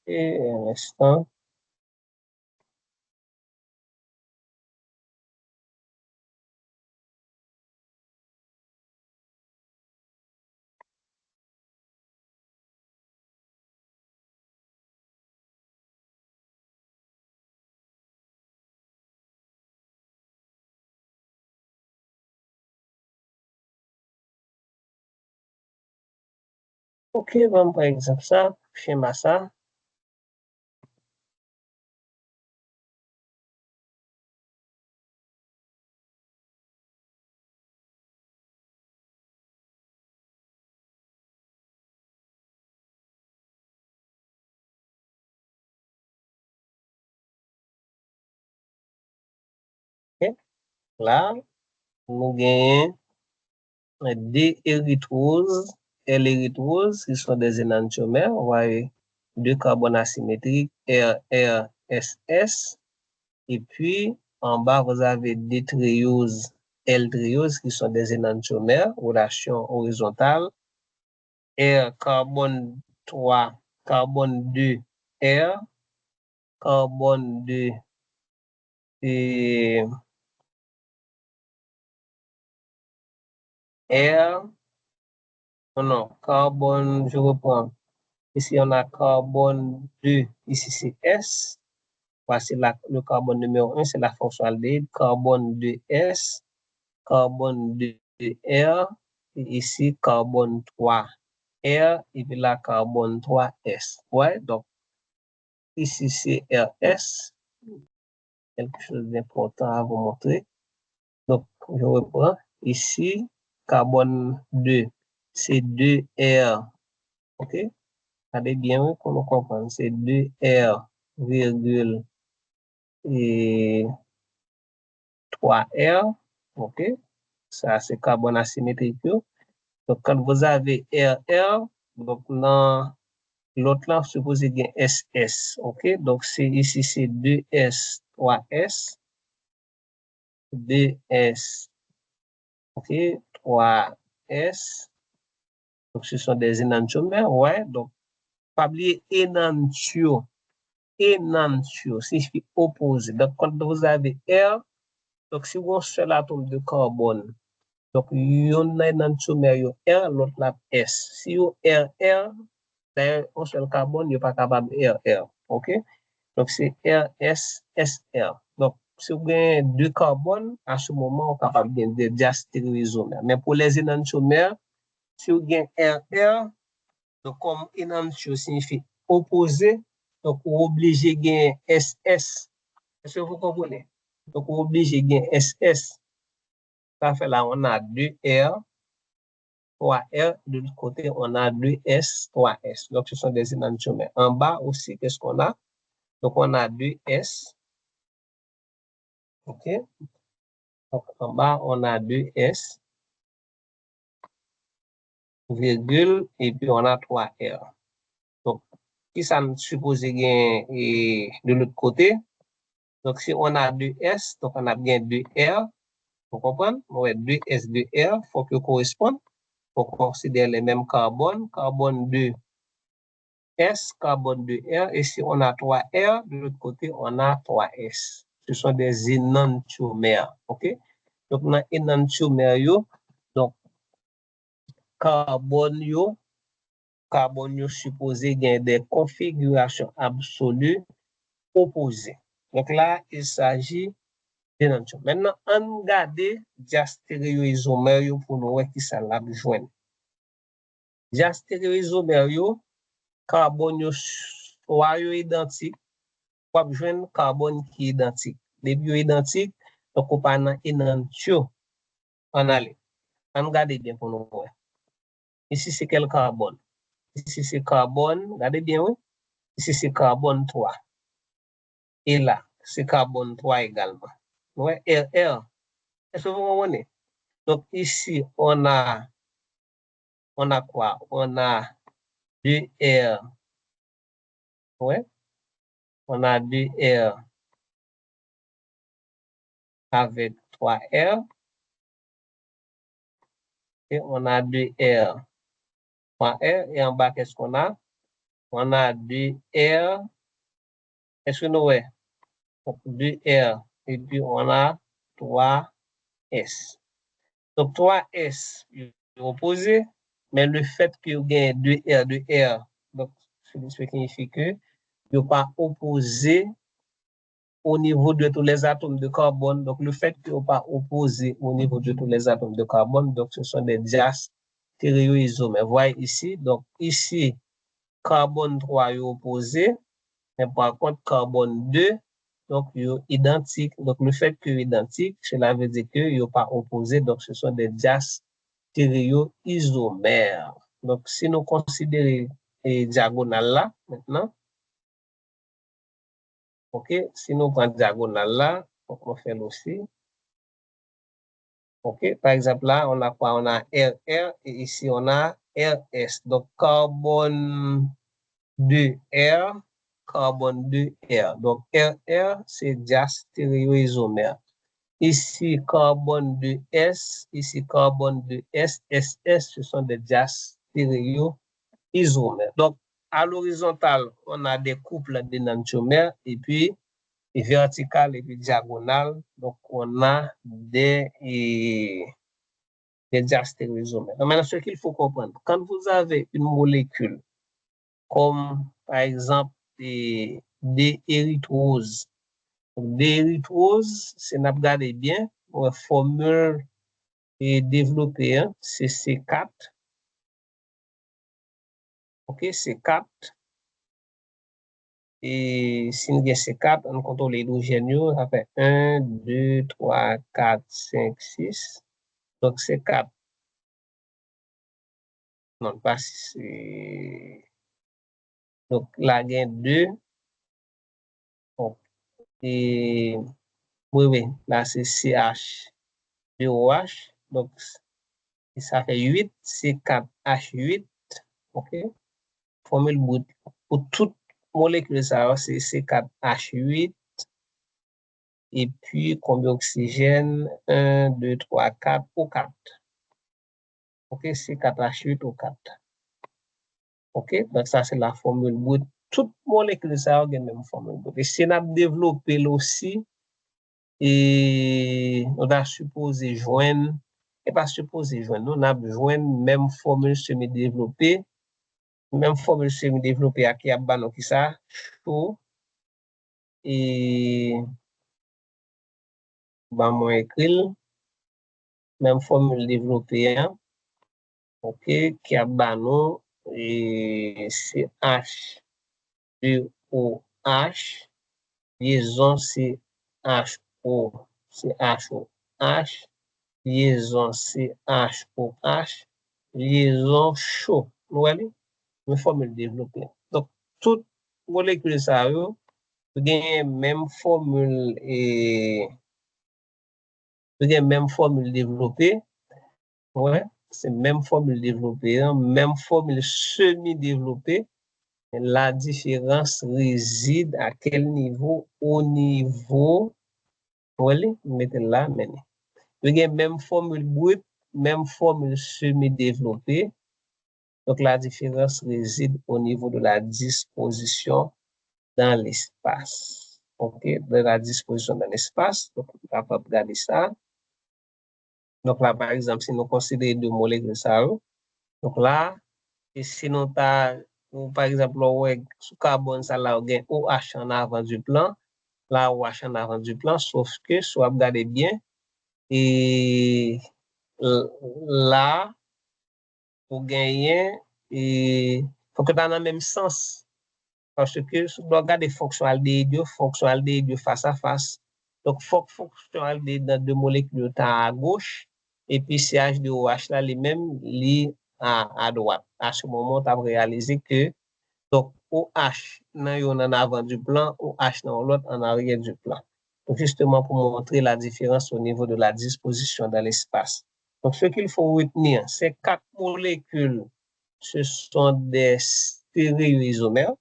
Et un instant. OK, bon, par exemple, ça, schéma ça. OK, là, nous gagnons des érythroses et l'érythrose, qui sont des énantiomères, on voit deux carbones asymétriques, RRSS, et puis En bas, vous avez D-triose, L-triose, qui sont des énantiomères, relation horizontale. R, carbone 3, carbone 2, R, carbone 2, et R, non, carbone, je reprends. Ici, on a carbone 2, ici c'est S. Voici le carbone numéro 1, c'est la phosphaldéhyde, carbone 2S, carbone 2R, et ici carbone 3R, et puis là carbone 3S. Ouais, donc ici c'est RS, quelque chose d'important à vous montrer. Donc, je reprends. Ici, carbone 2, c'est 2R. OK? Regardez bien pour nous comprendre. C'est 2R, virgule, et 3R. OK? Ça, c'est carbone asymétrique. Donc, quand vous avez RR, donc dans l'autre là, supposez qu'il y a SS. OK? Donc, c'est ici, c'est 2S, 3S, 2S, OK? 3S. Donc, ce sont des énantiomères, ouais. Donc, pas oublier énantio. Énantio signifie opposé. Donc, quand vous avez R, donc si vous avez un seul atome de carbone, donc yon énantiomère yo R, l'autre la S. Si yo RR, d'ailleurs, un seul carbone, n'est pas capable de RR. OK? Donc, c'est RSSR. Donc, si vous avez deux carbones, à ce moment, on est capable de diastéréoisomère. Mais pour les énantiomères, si vous avez RR, donc comme énantio signifie opposé, donc vous obligé de gagner SS. Est-ce que vous comprenez? Donc vous obligé de gagner SS. Ça fait là, on a 2R, 3R. De l'autre côté, on a 2S, 3S. Donc ce sont des énantiomères. En bas aussi, qu'est-ce qu'on a? Donc on a 2S. OK? Donc en bas, on a 2S, virgule, et puis on a 3R. Donc, qui ça nous suppose gagner de l'autre côté? Donc, si on a 2S, donc on a bien 2R. Vous comprenez? Ouais, 2S, 2R, il faut que correspondent. Il faut considérer les mêmes carbones. Carbone 2S, carbone 2R. Et si on a 3R, de l'autre côté, on a 3S. Ce sont des énantiomères. OK? Donc, on a énantiomères, donc, carbone, supposé gagner des configurations absolues opposées. Donc là, il s'agit d'énantiomes. Maintenant, on regarde diastéréoisomère pour nous voir qui ça l'a besoin. Diastéréoisomère, carbone soit identique, ou besoin carbone qui est identique. Les bioidentiques, donc on parle d'énantio. On allait. On regarde bien pour nous voir. Ici, c'est quel carbone? Ici, c'est carbone, regardez bien, oui. Ici, c'est carbone 3. Et là, c'est carbone 3 également. Ouais, RR. Est-ce que vous comprenez? Donc ici, on a quoi? On a 2R. Ouais, on a 2R avec 3R. Et on a 2R. 3R. Et en bas, qu'est-ce qu'on a? On a 2R. Est-ce que nous voyons? 2R. Et puis on a 3S. Donc 3S, opposé, mais le fait que vous avez 2R, 2R, donc ce qui signifie que vous n'êtes pas opposé au niveau de tous les atomes de carbone. Donc le fait que vous n'êtes pas opposé au niveau de tous les atomes de carbone, donc ce sont des diastéréoisomères. Vous voyez ici, donc ici, carbone 3 est opposé, mais par contre, carbone 2, donc, ils sont identiques. Donc, le fait qu'ils sont identiques, cela veut dire qu'ils ne sont pas opposés. Donc, ce sont des diastéréoisomères. Donc, si nous considérons les diagonales là, maintenant, OK, si nous prenons diagonale là, on fait aussi. OK, par exemple, là, on a quoi? On a RR et ici, on a RS. Donc, carbone 2R carbone 2R. Donc, RR, c'est diaz stéréoisomère. Ici, carbone 2S, ici, carbone 2S, SS, ce sont des diaz stéréoisomères. Donc, à l'horizontale, on a des couples d'énantiomères et puis vertical et puis diagonal. Donc, on a des diastéréoisomères. Maintenant, ce qu'il faut comprendre, quand vous avez une molécule comme, par exemple, des érythroses, des érythroses, c'est n'a regardé bien, une formule développée, hein, c'est C4. OK, C4. Et si nous avons C4, on contrôle l'hydrogène, ça fait 1, 2, 3, 4, 5, 6. Donc, C4. Non, pas 6. Donc, là, il y a 2. Donc, et, oui, là, c'est CH, 2OH. Donc, ça fait 8, C4H8. OK? Formule brute. Pour toute molécule, ça, c'est C4H8. Et puis, combien d'oxygène? 1, 2, 3, 4, O4. OK? C4H8, O4. OK? Donc, ça, c'est la formule brute. Toute molécule, ça a la même formule brute. Et si on a développé aussi, et on a supposé joindre, et pas supposé joindre, on a besoin même formule semi-développée, à qui a banon qui ça, chaud, et bah, moi écrit, même formule développée, hein, ok, qui a banon, et c'est H2OH, liaison c'est HOH, liaison CHOH, liaison chaud. Vous voyez? Une formule développée. Donc, toute molécule ça, vous avez même formule et vous avez même formule développée. Ouais, c'est même formule développée, hein, même formule semi-développée. La différence réside à quel niveau? Au niveau, vous voyez, mettez là, maintenant. Vous avez même formule brute, même formule semi-développée. Donc, la différence réside au niveau de la disposition dans l'espace. OK? De la disposition dans l'espace. Donc, on va pas regarder ça. Donc, là, par exemple, si nous considérons deux molécules, ça, donc là, et si nous avons, par exemple, sous carbone, ça, là, on a OH en avant du plan. Là, OH en avant du plan, sauf que, si vous regardez bien, et là, pour gagner, et faut que dans le même sens. Parce que si on regarde les fonctions aldéhydes face à face. Donc, fonction aldéhyde dans deux molécules à gauche, et puis CH2OH là, les mêmes liés à droite. À ce moment, on a réalisé que donc OH en avant du plan, OH dans l'autre en arrière du plan. Donc, justement, pour montrer la différence au niveau de la disposition dans l'espace. Donc, ce qu'il faut retenir, c'est 4 molécules, ce sont des stéréoisomères.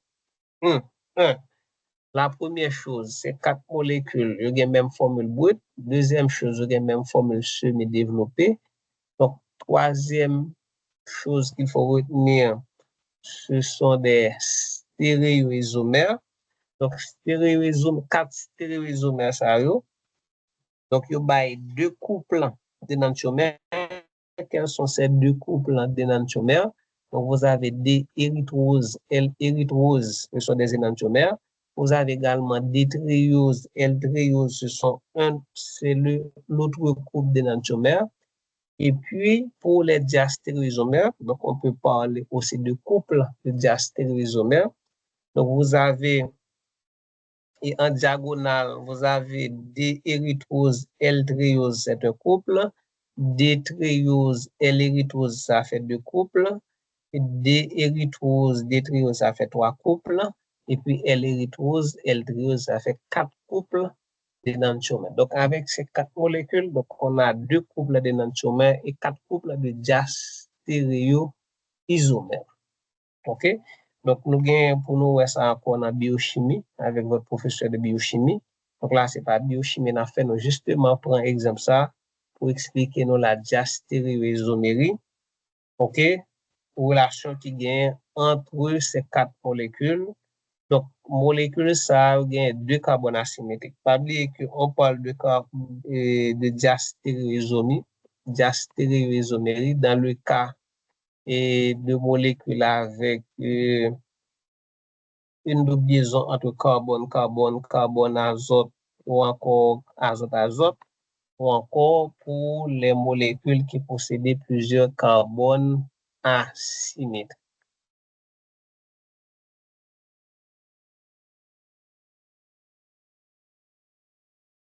La première chose, c'est 4 molécules, il y a même formule brute. Deuxième chose, il y a même formule semi-développée. Donc, troisième chose qu'il faut retenir, ce sont des stéréoisomères. Donc, 4 stéréoisomères, ça y est. Donc, il y a deux couples d'énantiomères. Quels sont ces deux couples d'énantiomères? Donc, vous avez des érythroses, L-érythroses, ce sont des énantiomères. Vous avez également des trioses, L-trioses, c'est l'autre couple d'énantiomères. Et puis, pour les diastéréoisomères, donc on peut parler aussi de couple de diastéréoisomères. Donc, vous avez, et en diagonale, vous avez des érythroses, L-trioses, c'est un couple. Des trioses, L-érythroses, ça fait deux couples. Des érythroses, des trioses, ça fait trois couples. Et puis L-érythrose, L-triose, ça fait quatre couples d'énantiomères. Donc, avec ces quatre molécules, donc, on a deux couples d'énantiomères et quatre couples de diastéréoisomères. OK? Donc, nous gagnons pour nous, ça encore en biochimie, avec votre professeur de biochimie. Donc là, c'est pas biochimie, on a fait, nous justement prendre exemple ça pour expliquer nous la diastéréoisomérie, ok, relation qui gagne entre ces quatre molécules. Donc, molécules, ça gagne deux carbones asymétriques. Pas oublier qu'on parle de diastéréoisomérie dans le cas de molécules avec une double liaison entre carbone, carbone, carbone, azote ou encore azote, azote, ou encore pour les molécules qui possédaient plusieurs carbones asymétriques.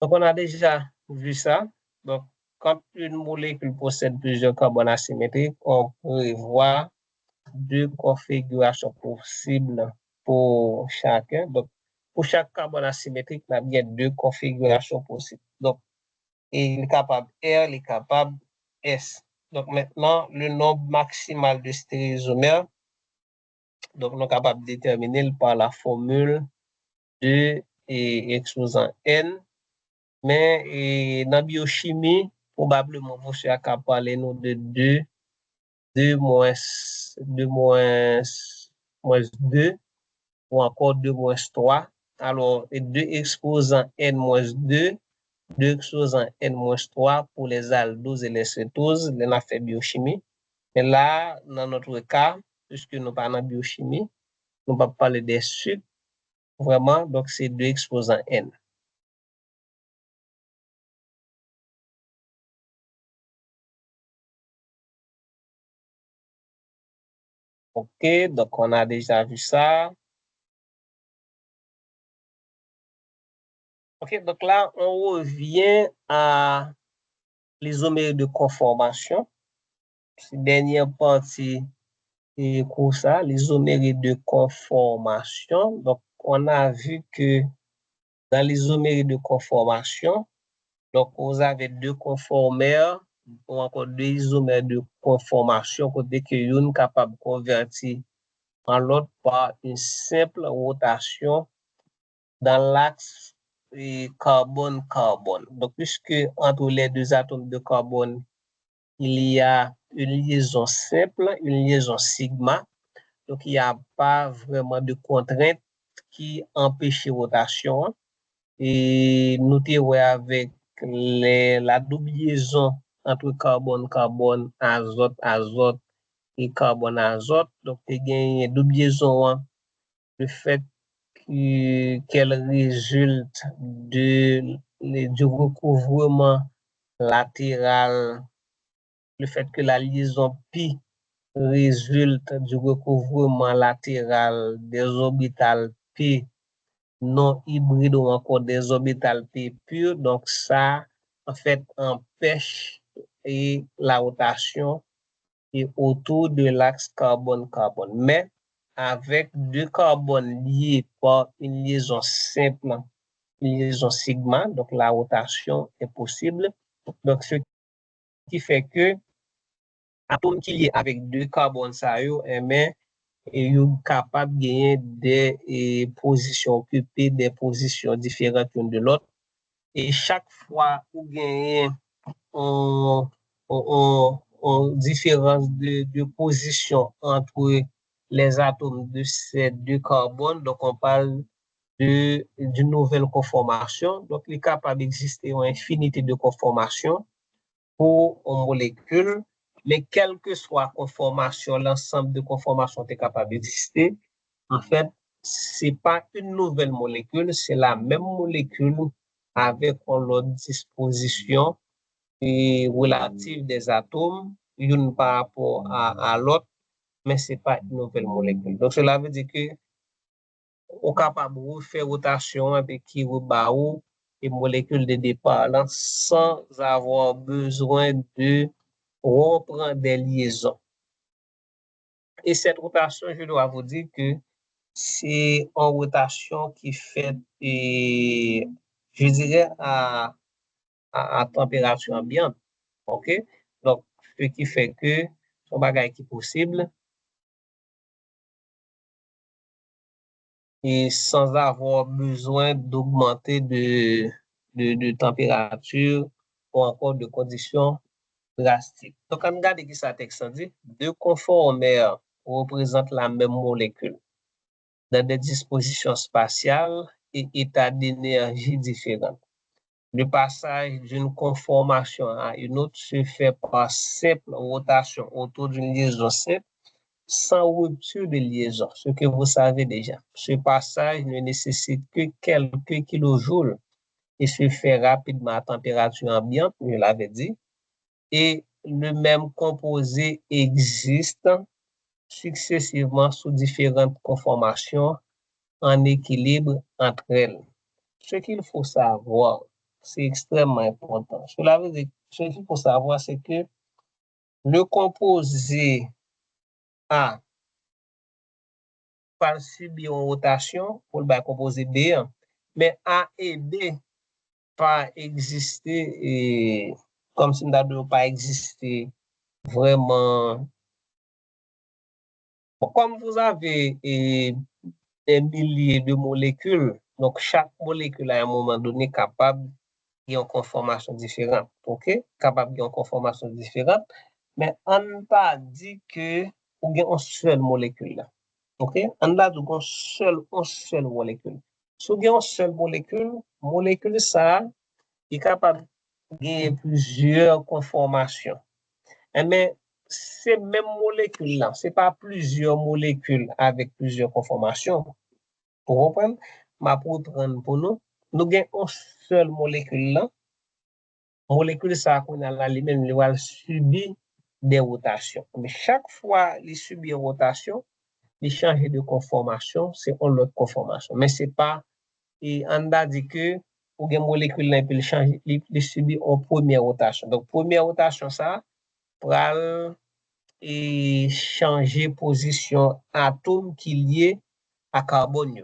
Donc, on a déjà vu ça. Donc, quand une molécule possède plusieurs carbones asymétriques, on prévoit deux configurations possibles pour chacun. Donc, pour chaque carbone asymétrique, il y a bien deux configurations possibles. Donc, il est capable R, il est capable S. Donc, maintenant, le nombre maximal de stéréisomères, donc, nous sommes capables de déterminer par la formule de exposant N. Mais dans la biochimie, probablement, vous serez capable de parler de 2 moins 2 ou encore 2 moins 3. Alors, 2 exposants N-2, 2 exposants N-3 pour les aldoses et les cétoses, on a fait biochimie. Mais là, dans notre cas, puisque nous parlons de biochimie, nous ne parlons pas parler des sucres, vraiment, donc c'est 2 exposants N. OK, donc on a déjà vu ça. OK, donc là, on revient à l'isomérie de conformation. C'est dernière partie et pour ça, l'isomérie de conformation. Donc, on a vu que dans l'isomérie de conformation, donc vous avez deux conformères ou encore deux isomères de conformation côté que une capable de convertir en l'autre par une simple rotation dans l'axe carbone-carbone. Donc, puisque entre les deux atomes de carbone, il y a une liaison simple, une liaison sigma, donc il n'y a pas vraiment de contrainte qui empêche la rotation. Et nous avons avec la double liaison entre carbone-carbone, azote-azote et carbone-azote. Donc, il y a une double liaison, le fait qu'elle résulte du recouvrement latéral, le fait que la liaison pi résulte du recouvrement latéral des orbitales P non hybrides ou encore des orbitales P pures. Donc, ça, en fait, empêche la rotation autour de l'axe carbone-carbone. Mais, avec deux carbones liés par une liaison simple, une liaison sigma, donc la rotation est possible. Donc, ce qui fait que atome qui lié avec deux carbones, ça y est, mais et sont capables de gagner des positions occupées, des positions différentes l'une de l'autre. Et chaque fois où gagnez en différence de position entre les atomes de ces deux carbones, donc on parle d'une nouvelle conformation. Donc, il est capable d'exister une infinité de conformations pour une molécule, mais quelle que soit la conformation, l'ensemble de conformations est capable d'exister. En fait, ce n'est pas une nouvelle molécule, c'est la même molécule avec une disposition relative des atomes, une par rapport à l'autre, mais ce n'est pas une nouvelle molécule. Donc, cela veut dire que on est capable de faire rotation avec qui ou et molécules de départ là, sans avoir besoin de reprendre des liaisons. Et cette rotation, je dois vous dire que c'est une rotation qui fait, je dirais, à température ambiante. OK? Donc, ce qui fait que son bagage qui est possible. et sans avoir besoin d'augmenter de température ou encore de conditions drastiques. Donc, on regarde qui ça texte dit, deux conformères représentent la même molécule dans des dispositions spatiales et états d'énergie différents. Le passage d'une conformation à une autre se fait par simple rotation autour d'une liaison simple sans rupture de liaison, ce que vous savez déjà. Ce passage ne nécessite que quelques kilojoules et se fait rapidement à température ambiante, je l'avais dit, et le même composé existe successivement sous différentes conformations en équilibre entre elles. Ce qu'il faut savoir, c'est extrêmement important. Cela veut dire, ce qu'il faut savoir, c'est que le composé A va subir une rotation pour le composé B, mais A et B pas exister et comme si n'a pas existé vraiment. Bon, comme vous avez des milliers de molécules, donc chaque molécule à un moment donné capable une conformation différente, ok? Capable d'une conformation différente, mais on n'a pas dit que ou bien une seule molécule, ok? On a dit une seule molécule. Si on a une seule molécule ça est capable de gagner plusieurs conformations. Mais ces mêmes molécules-là, ce n'est pas plusieurs molécules avec plusieurs conformations. Pour reprendre, pour prendre pour nous, nous avons une seule molécule là. Molécule ça qu'on a là lui-même, il va subir des rotations. Mais chaque fois il subit une rotation, il change de conformation, c'est une autre conformation. Mais c'est pas, et on a dit que pour une molécule là, il change, il subit une première rotation. Donc première rotation ça pour et changer position atome qui est lié à carbone.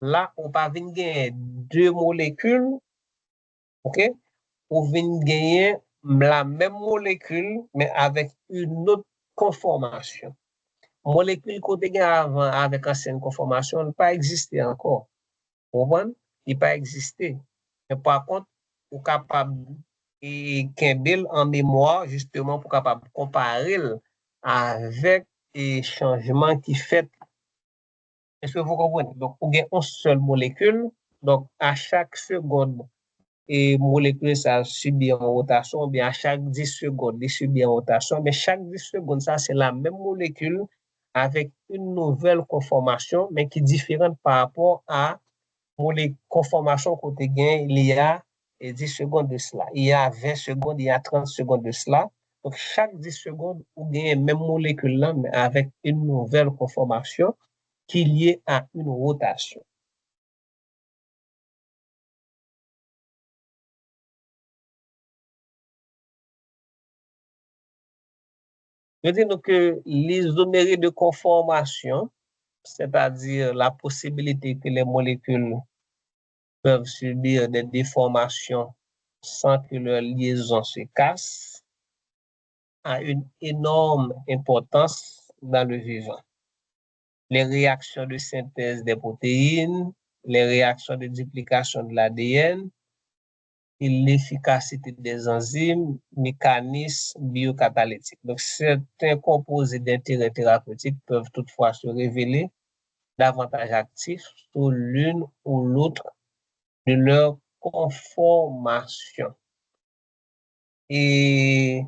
Là, on va venir gagner deux molécules, ok? On vient gagner la même molécule, mais avec une autre conformation. Molécule qu'on a avant avec ancienne conformation n'a pas existé encore. Vous comprenez? Il n'a pas existé. Mais par contre, on est capable et Kembel en mémoire justement pour capable comparer avec les changements qui fait. Est-ce que vous comprenez? Donc, on a une seule molécule. Donc, à chaque seconde, et molécule ça subit en rotation, bien à chaque 10 secondes, il subit en rotation, mais chaque 10 secondes, ça c'est la même molécule avec une nouvelle conformation, mais qui est différente par rapport à les conformations qu'on a gagnées il y a 10 secondes de cela, il y a 20 secondes, il y a 30 secondes de cela. Donc, chaque 10 secondes, on gagne la même molécule là, mais avec une nouvelle conformation qui est liée à une rotation. Je dis donc que l'isomérie de conformation, c'est-à-dire la possibilité que les molécules peuvent subir des déformations sans que leur liaison se casse, a une énorme importance dans le vivant. Les réactions de synthèse des protéines, les réactions de duplication de l'ADN, et l'efficacité des enzymes, mécanismes biocatalytiques. Donc, certains composés d'intérêt thérapeutique peuvent toutefois se révéler davantage actifs sur l'une ou l'autre de leur conformation. Et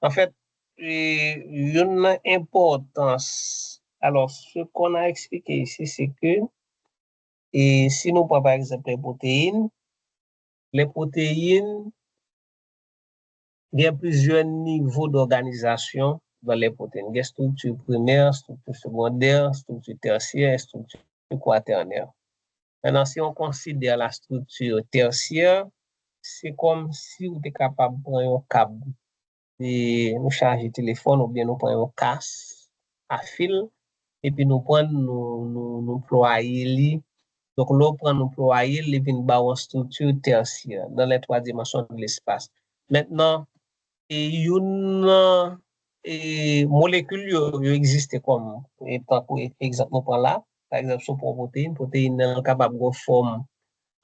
en fait, une importance. Alors, ce qu'on a expliqué ici, c'est que et si nous prenons par exemple les protéines, il y a plusieurs niveaux d'organisation dans les protéines. Il y a structure primaire, structure secondaire, structure tertiaire, structure quaternaire. Maintenant, si on considère la structure tertiaire, c'est comme si vous êtes capable de prendre un câble et nous charger le téléphone ou bien nous prenons un casque à fil et puis nous prenons nous ployer. Donc, l'eau prend nous ployer, il vient une structure tertiaire dans les trois dimensions de l'espace. Maintenant, et une molécule existe comme exemple par là, par exemple, son protéine est capable de forme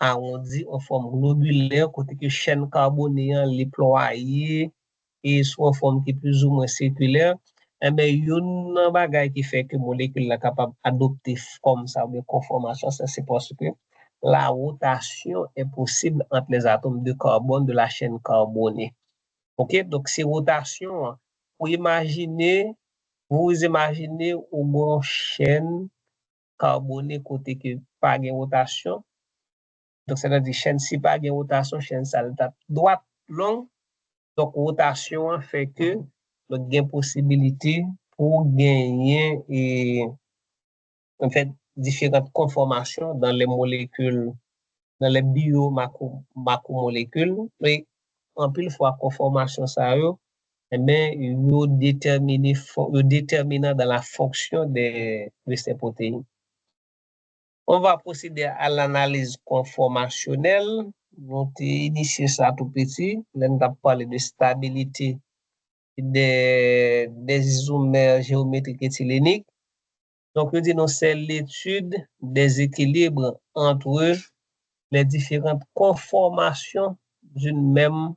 arrondie, en forme globulaire, côté que chaîne carbonée est ployée et soit en forme qui est plus ou moins circulaire. Eh bien, il y a un bagage qui fait que la molécule est capable d'adopter forme, ça veut dire conformation, ça c'est parce que la rotation est possible entre les atomes de carbone de la chaîne carbonée. OK? Donc, ces rotations, vous imaginez une chaîne carbonée côté que pas de rotation. Donc, c'est-à-dire chaîne si pas de rotation, chaîne ça tape droite, longue. Donc, rotation fait que donc, il y a possibilité pour gagner et en fait différentes conformations dans les molécules, dans les bio-macromolécules. Et en plus, fois conformation ça mais yo déterminant dans la fonction de ces protéines. On va procéder à l'analyse conformationnelle. On a initié ça tout petit. On a parlé de stabilité des isomères géométriques éthyléniques. Donc, je dis, c'est l'étude des équilibres entre les différentes conformations d'une même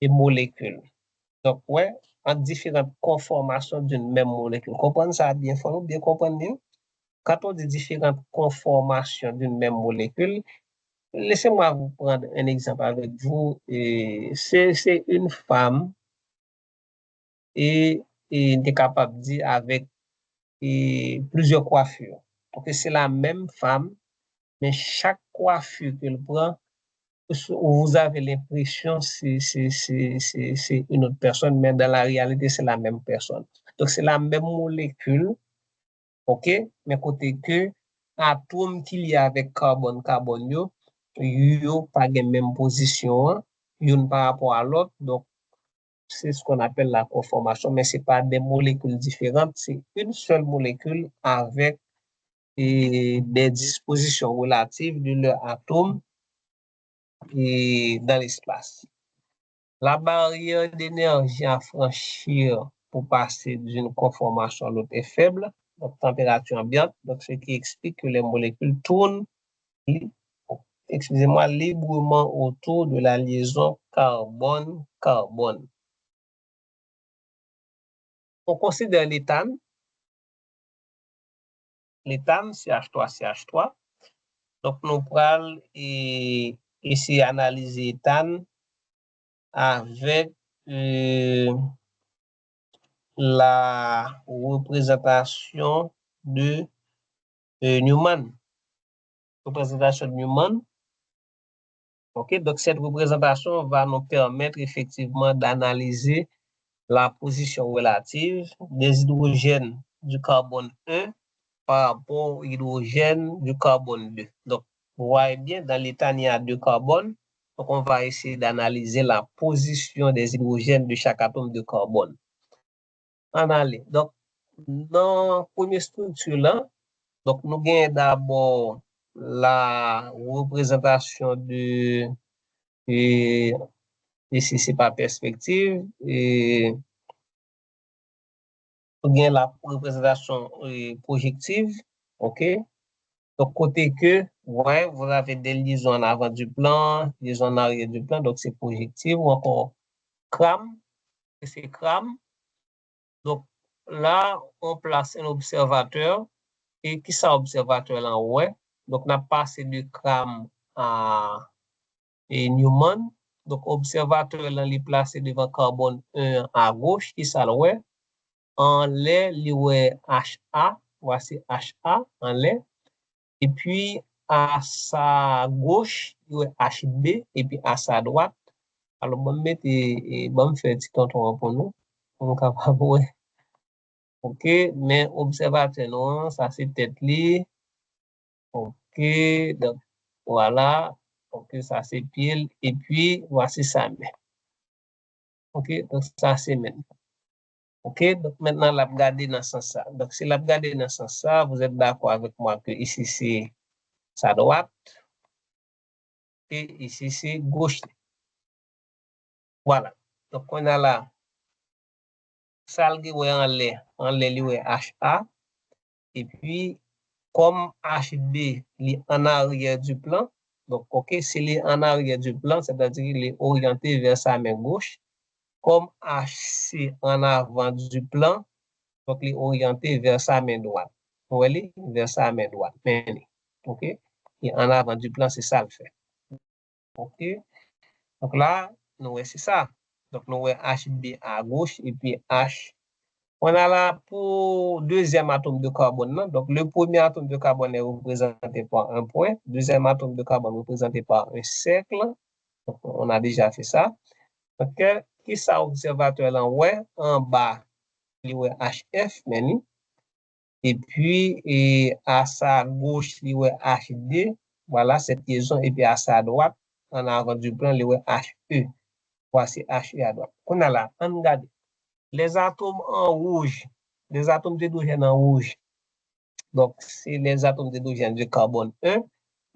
molécule. Donc, ouais, en différentes conformations d'une même molécule. Comprenez ça bien, faut bien comprendre bien. Quand on dit différentes conformations d'une même molécule, laissez-moi vous prendre un exemple avec vous. C'est une femme et est capable de dire avec plusieurs coiffures. Donc, c'est la même femme, mais chaque coiffure qu'elle prend, vous avez l'impression que c'est une autre personne, mais dans la réalité, c'est la même personne. Donc, c'est la même molécule, OK? Mais côté que atome qu'il y a avec carbone, yo pas la même position, une par rapport à l'autre. Donc, c'est ce qu'on appelle la conformation, mais ce n'est pas des molécules différentes, c'est une seule molécule avec des dispositions relatives de leur atome et dans l'espace. La barrière d'énergie à franchir pour passer d'une conformation à l'autre est faible, donc température ambiante, donc ce qui explique que les molécules tournent, excusez-moi, librement autour de la liaison carbone-carbone. On considère l'éthane. L'éthane, CH3CH3. Donc, nous pourrons essayer d'analyser l'éthane avec la représentation de Newman. Représentation de Newman. OK, donc cette représentation va nous permettre effectivement d'analyser la position relative des hydrogènes du carbone 1 par rapport au hydrogène du carbone 2. Donc, vous voyez bien, dans l'éthane, il y a deux carbones. Donc, on va essayer d'analyser la position des hydrogènes de chaque atome de carbone. Allez. Donc, dans la première structure là, donc nous avons d'abord la représentation de ici c'est pas perspective et nous avons la représentation projective, OK? Donc côté que ouais, vous avez des liaisons en avant du plan, liaisons en arrière du plan, donc c'est projective ou encore cram, c'est cram. Donc là, on place un observateur. Et qui ça observateur là, ouais. Donc, on a passé du Cram à Newman. Donc, observateur là, il est placé devant carbone 1 à gauche, qui ça, ouais. En l'air, il ouais HA, voici HA en l'air. Et puis, à sa gauche, il ouais HB, et puis à sa droite. Alors, bon, mettre bon, faire un petit tonton pour nous. On est capable, ouais. OK, mais observateur, non, ça c'est tête li. OK, donc voilà. OK, ça c'est pile. Et puis, voici sa main. OK, donc ça c'est main. OK, donc maintenant, la regarder dans ce sens. Donc, si la regarder dans ce sens, vous êtes d'accord avec moi que ici c'est sa droite et ici c'est gauche. Voilà. Donc, on a là, ça en l'air, HA. Et puis, comme HB est en arrière du plan, donc, OK, s'il est en arrière du plan, c'est-à-dire qu'il est orienté vers sa main gauche, comme HC en avant du plan, donc il est orienté vers sa main droite. Vous voyez, vers sa main droite. OK? Et en avant du plan, c'est ça le fait. OK? Donc là, nous voyons, c'est ça. Donc, nous voyons HB à gauche et puis H. On a là pour deuxième atome de carbone. Non? Donc, le premier atome de carbone est représenté par un point. Deuxième atome de carbone représenté par un cercle. Donc, on a déjà fait ça. Donc, qui ça observateur là? Ouais, en bas, il y a HF, et puis à sa gauche, il y a HD. Voilà cette liaison. Et puis à sa droite, en avant du plan, il y a HE. Voici HE à droite. On a là, on regarde. Les atomes en rouge, les atomes d'hydrogène en rouge, donc c'est les atomes d'hydrogène du carbone 1.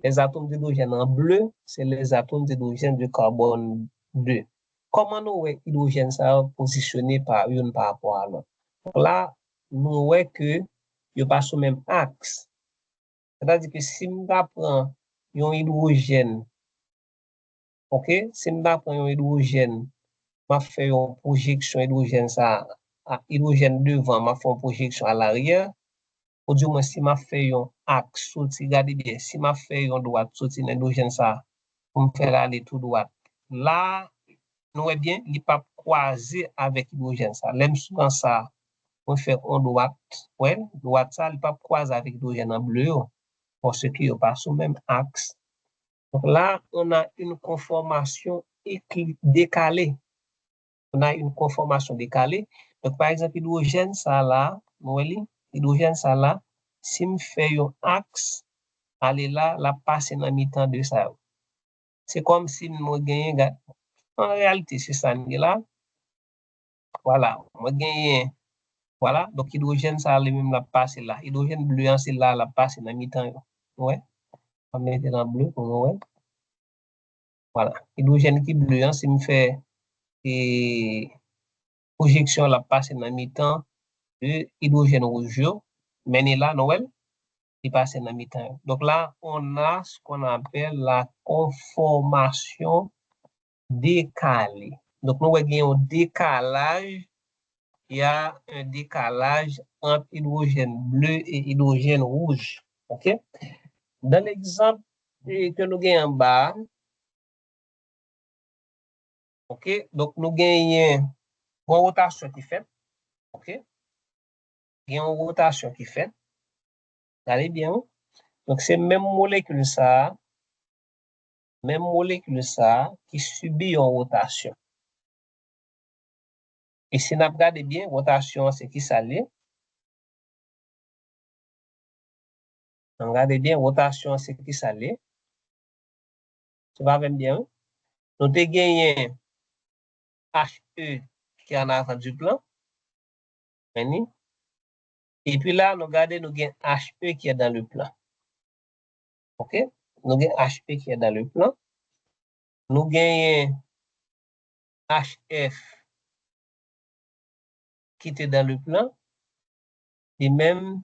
Les atomes d'hydrogène en bleu, c'est les atomes d'hydrogène du carbone 2. Comment nous voyons l'hydrogène ça positionné par une par rapport à l'autre? Là, nous voyons que il passe au même axe. C'est-à-dire que si nous prend un hydrogène, OK, si nous prend un hydrogène, je fais une projection hydrogène ça, à hydrogène devant, je fais une projection à l'arrière. Ou du moins, si je fais un axe, regardez bien, si je fais un droite, sortir l'hydrogène ça, pour me faire aller tout droit. Là, nous voyons bien, il n'est pas croisé avec l'hydrogène ça. L'aime souvent ça, on fait en droite, ouais, droite ça, il n'est pas croisé avec l'hydrogène en bleu, parce qu'il n'est pas sur le même axe. Donc là, on a une conformation décalée. On a une conformation décalée. Donc, par exemple, l'hydrogène, ça là, l'hydrogène, ça là, si je fais un axe, aller là, la passe dans le mi-temps de ça. C'est comme si je gagne, en réalité, c'est ça, là. Voilà, je gagne, voilà. Donc, l'hydrogène, ça, lui-même, la passe là. L'hydrogène bleu, c'est là, la passe dans le mi-temps. Ouais, on va mettre en bleu, ouais. Voilà, l'hydrogène qui bleu, si je fais et projection, la passe dans le mi-temps de hydrogène rouge, mais là, Noël, il passe dans le mi-temps. Donc là, on a ce qu'on appelle la conformation décalée. Donc, nous avons un décalage, il y a un décalage entre hydrogène bleu et hydrogène rouge. OK? Dans l'exemple que nous avons en bas, OK? Donc, nous avons une rotation qui fait. OK? Il y a une rotation qui fait. Allez bien. Donc, c'est même molécule ça qui subit une rotation. Et si nous regardons bien, rotation, c'est qui ça l'est? Regardez bien, rotation, c'est qui ça l'est? Ça va bien? Nous avons gagné HE qui est en avant du plan. Et puis là, nous regardons, nous avons HE qui est dans le plan. OK? Nous avons HE qui est dans le plan. Nous avons HF qui était dans le plan. Et même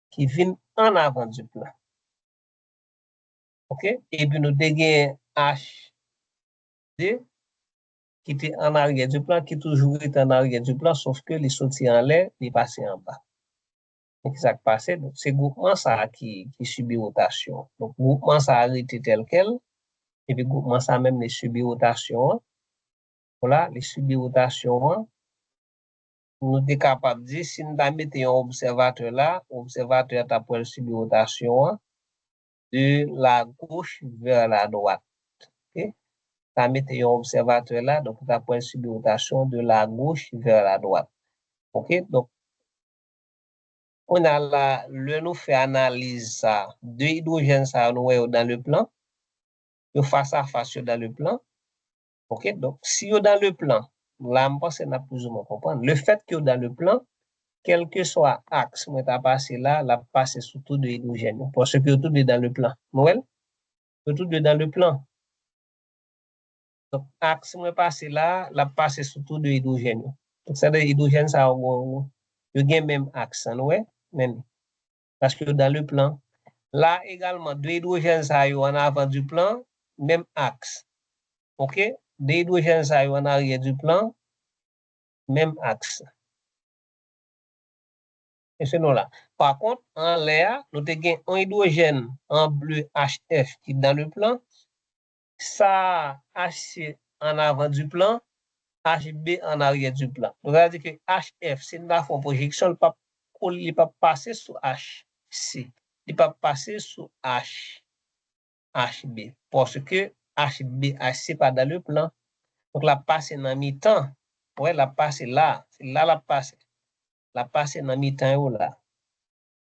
qui vient en avant du plan. OK? Et puis nous avons HD qui était en arrière du plan, qui toujours est en arrière du plan, sauf que les sorties en l'air, les passés en bas. Donc, ça passe. Donc, c'est le groupement ça qui subit rotation. Donc, le groupement ça a arrêté tel quel, et puis le groupement ça même les subit rotation. Voilà, les subit rotation. Nous sommes capables de dire, si nous mettons un observateur là, l'observateur a pour subir rotation de la gauche vers la droite. Okay? Ça mettait un observateur là, donc ça peut subir rotation de la gauche vers la droite. OK? Donc, on a là, nous fait analyse ça, deux hydrogènes ça nous dans le plan, face à face dans le plan. OK? Donc, si vous dans le plan, là, je pense que nous plus ou moins comprendre. Le fait que dans le plan, quel que soit l'axe, on est passé là, la passe surtout de hydrogène. Parce que tout est dans le plan. Noël? Tout est dans le plan. Donc, axe moi passé là, la passe surtout de hydrogène. Donc, ça de hydrogène, ça, il y a même axe, ouais, parce que dans le plan, Là également, deux hydrogènes ça yo en avant du plan, même axe. OK? Deux hydrogènes ça yo en arrière du plan, même axe. Et ce là. Par contre, en l'air, nous avons un hydrogène en bleu HF qui est dans le plan. Ça HC en avant du plan, HB en arrière du plan. Donc, ça veut dire que HF, c'est une forme projection, il ne peut pas passer sous HC. Il ne peut pas passer sous HB. Parce que HB, HC pas dans le plan. Donc, la passe dans mi-temps. Ouais, la passe là. C'est là la passe. La passe dans mi-temps là.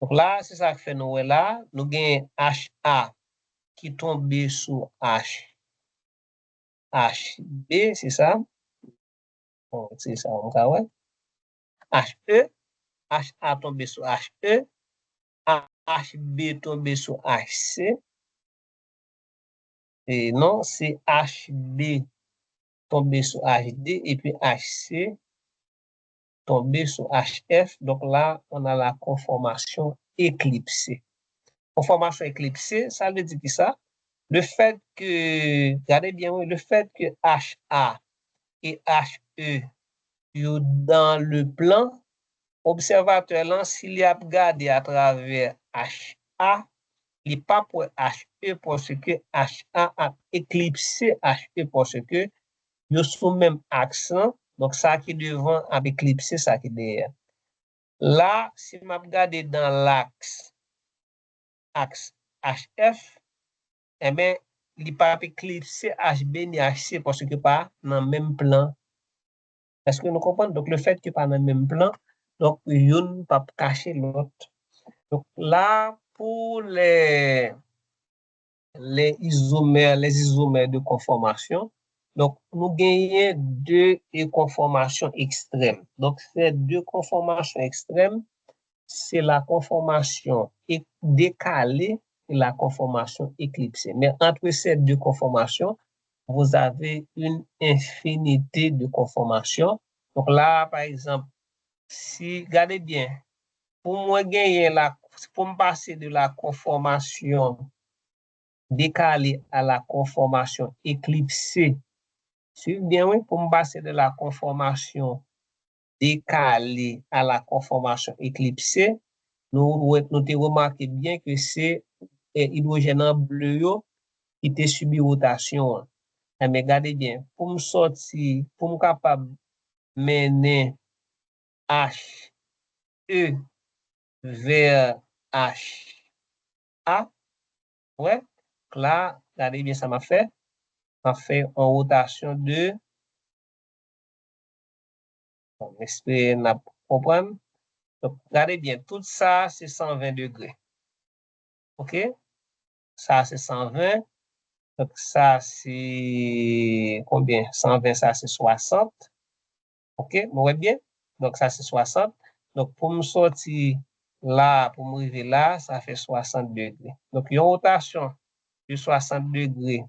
Donc là, c'est ça que fait nous là. Nous avons HA qui tombe sous HB, c'est ça? Bon, c'est ça, on va ouais. HE, HA tombe sous HE, HB tombe sous HC. Et non, c'est HB tombe sous HD et puis HC tombe sous HF. Donc là, on a la conformation éclipsée. Conformation éclipsée, ça veut dire que ça? Le fait que, regardez bien, le fait que HA et HE dans le plan, observateur là, s'il a regardé à travers HA, il n'est pas pour HE parce que HA a éclipsé HE parce que ils sont même accent, donc ça qui est devant a éclipsé ça qui est derrière. Là, si je regarde dans l'axe HF, eh bien, il n'est pas éclipsé HB ni HC parce que pas dans le même plan. Est-ce que nous comprenons? Donc, le fait que pas dans le même plan, donc, une ne pas cacher l'autre. Donc, là, pour les isomères de conformation, donc, nous gagnons deux conformations extrêmes. Donc, ces deux conformations extrêmes, c'est la conformation décalée et la conformation éclipsée. Mais entre ces deux conformations, vous avez une infinité de conformations. Donc là, par exemple, si, regardez bien, pour moi gagner pour me passer de la conformation décalée à la conformation éclipsée, suivez bien, oui, pour me passer de la conformation décalée à la conformation éclipsée, nous remarqué bien que c'est hydrogène bleu qui était subi rotation. Mais regardez bien, pour me sortir, pour me capable mener H, E vers H, A, ouais, là, regardez bien, ça m'a fait en rotation de, bon, j'espère comprendre. Donc, regardez bien, tout ça, c'est 120 degrés. OK? Ça, c'est 120. Donc, ça, c'est combien? 120, ça, c'est 60. OK? Vous voyez bien? Donc, ça, c'est 60. Donc, pour me sortir là, pour m'arriver là, ça fait 60 degrés. Donc, il y a une rotation de 60 degrés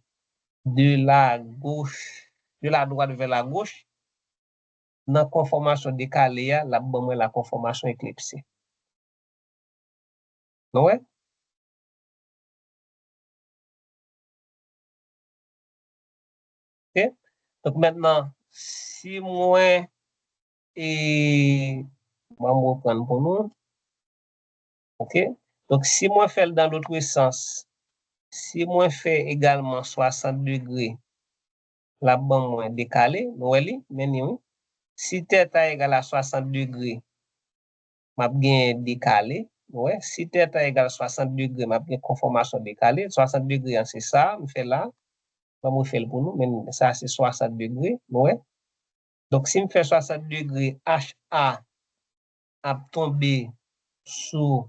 de la gauche, de la droite vers la gauche. Dans la conformation décalée, la bonne la conformation éclipsée. Ouais? OK? Donc, maintenant, si moi, et moi, je vais reprendre pour nous. OK? Donc, si moi fais dans l'autre sens, si moi fais également 60 degrés, la bande moins décalée, nous voyons, si θ égale à 60 degrés, m'a bien décalé, ouais, si θ égale à 60 degrés, m'a bien conformation décalée, 60 degrés, c'est ça, on fait là, on fait pour nous, mais ça c'est 60 degrés, ouais. Donc, si on fait 60 degrés, HA a tombé sous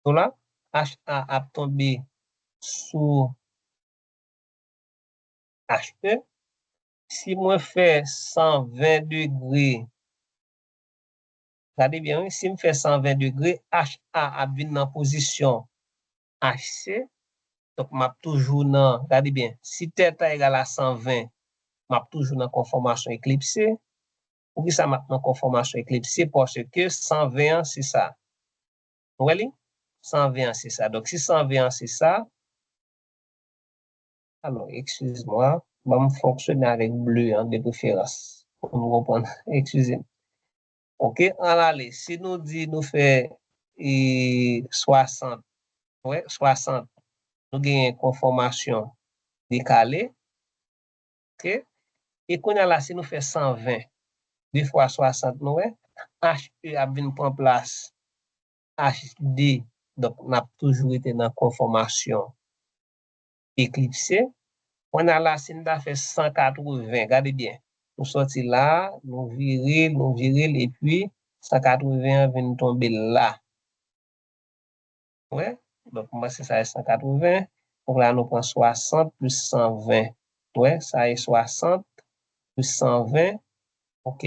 là, HA a tombé sous HE. Si moi fais 120 degrés, regardez bien, si je fais 120 degrés, HA a bien dans position HC. Donc, je toujours dans, regardez bien, si θ égale à 120, je toujours dans conformation éclipsée. Pour qui ça m'a dans conformation éclipsée? Parce que 120, c'est ça. Vous voyez? 120, c'est ça. Donc, si 120, c'est ça, alors, excuse-moi, je vais fonctionner avec bleu, hein, de préférence, pour nous comprendre. Excusez-moi. OK, en aller, si nous dit, nous fait 60, ouais, 60, nous gagnons une conformation décalée, OK, et qu'on a là, si nous fait 120, 2 fois 60, nous, ouais, HE a bien prendre place HD, donc, on a toujours été dans la conformation éclipsée. On a là, si nous a fait 180, regardez bien, nous sortis là, nous virer, et puis 180 vient tomber là. Ouais, donc moi c'est ça est 180. Donc là, nous prenons 60 plus 120. Ouais, ça est 60 plus 120. OK.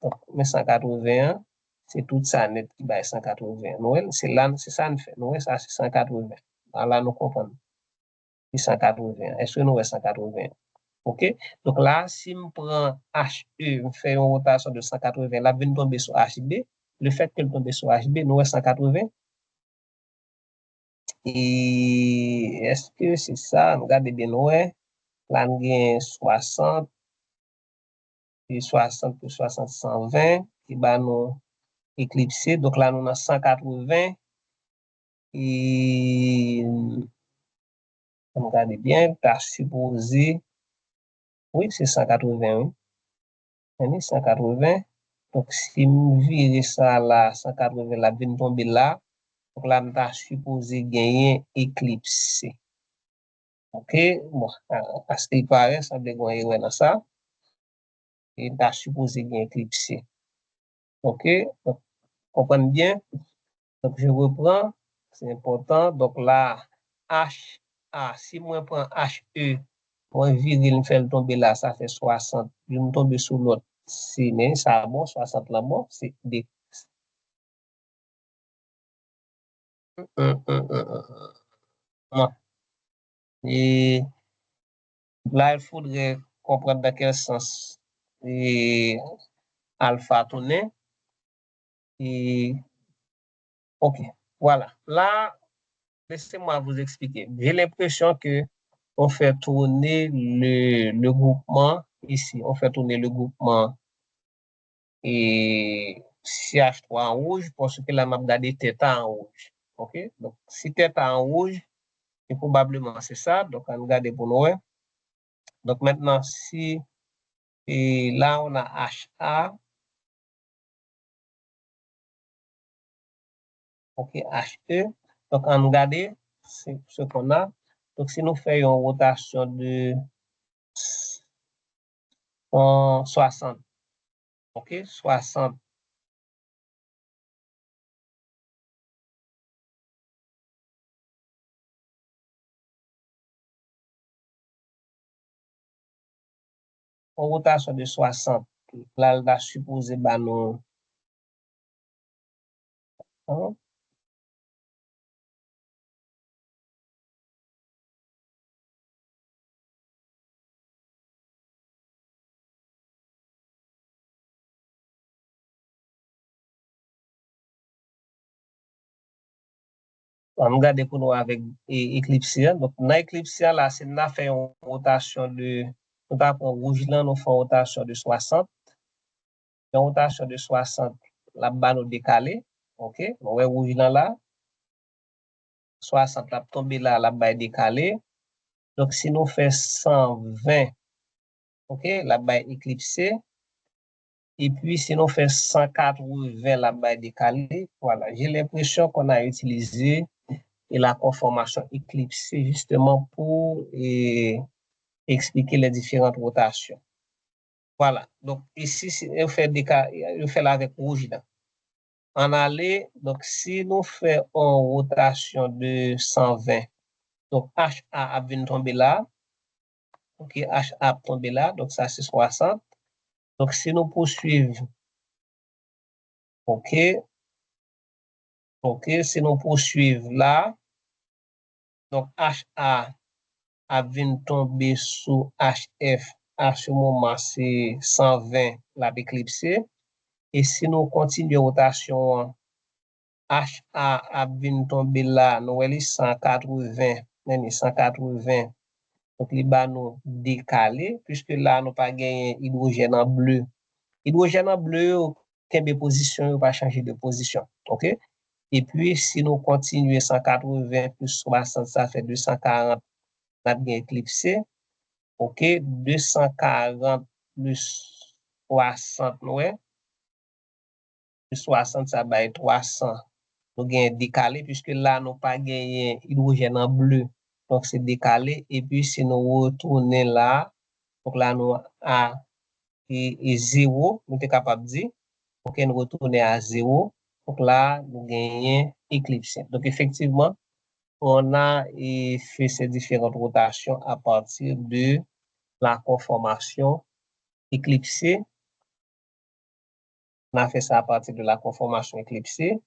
Donc, mais 180, c'est tout ça net qui va 180. Ouais, c'est là, c'est ça nous fait. Ouais, ça c'est 180. Là, nous comprenons. C'est 180. Est-ce que nous avons 180? OK. Donc là, si je prends HE, je fais une rotation de 180, là, je vais tomber sur HB. Le fait que je tombe sur HB, nous avons 180. Et est-ce que c'est ça? Regardez bien, ouais. Là, nous avons 60, et 60 plus 60, 120, qui va nous éclipser. Donc là, nous avons 180. Et regardez bien, tu as supposé, oui, c'est 180, oui. 180. Donc, si je vire ça là, 180 là, vient tomber là. Donc là, nous avons supposé gagner éclipse. OK? Bon, parce qu'il paraît, ça veut dire dans ça. Et nous avons supposé gagner éclipse. OK? Donc, comprenez bien. Donc, je reprends. C'est important. Donc là, HA, si moi prends HE, moi virer, me faire tomber là, ça fait 60. Je me tombe sur l'autre. C'est ça bon, 60 là bon, c'est D. Non. Et là, il faudrait comprendre dans quel sens et alpha tourner. Et OK, voilà. Là, laissez-moi vous expliquer. J'ai l'impression que on fait tourner le groupement ici. On fait tourner le groupement et CH3 en rouge parce que la map gardé θ en rouge. OK? Donc, si θ en rouge, et probablement c'est ça. Donc, on regarde pour nous. Donc, maintenant, si et là, on a HA. OK, HE. Donc, on regarde ce qu'on a. Donc, si nous faisons une rotation de 60, OK, 60. Une rotation de 60. Là, on a supposé bah, nous. Hein? On regarde pour nous avec Eclipse. Donc, dans Eclipse, là, c'est nous fait une rotation de. Nous avons rouge là, nous faisons une rotation de 60. Une rotation de 60, là-bas, nous décalé. OK, nous voyons rouge là. 60, là, tomber là-bas, décalé. Donc, si nous faisons 120, OK, là-bas, éclipsé. Et puis, si nous faisons 180 là-bas, décalé. Voilà, j'ai l'impression qu'on a utilisé la conformation éclipsée justement pour expliquer les différentes rotations. Voilà, donc ici, on fait là avec rouge. Là. En aller, donc si nous faisons une rotation de 120, donc HA a bien tombé là. OK, HA a tombé là, donc ça c'est 60. Donc si nous poursuivons, OK, si nous poursuivons là, donc HA a bien tombé sous HF. À ce moment, c'est 120 la éclipsée. Et si nous continuons rotation HA a vin tombe là, nous avons 180, 180. Donc, les bas nous décalé, puisque là, nous pas gagné hydrogène en bleu. Hydrogène en bleu, aucune position, il va changer de position. OK? Et puis, si nous continuons 180 plus 60, ça fait 240, on a bien éclipsé. OK? 240 plus 60, ouais. Plus 60, ça va être 300. Nous avons décalé, puisque là, nous pas gagné hydrogène en bleu. Donc, c'est décalé. Et puis, si nous retournons là, donc là, nous avons et 0, nous sommes capables de dire, ok, nous retourner à 0, donc là, nous gagnons éclipse. Donc, effectivement, on a fait ces différentes rotations à partir de la conformation éclipsée. On a fait ça à partir de la conformation éclipsée.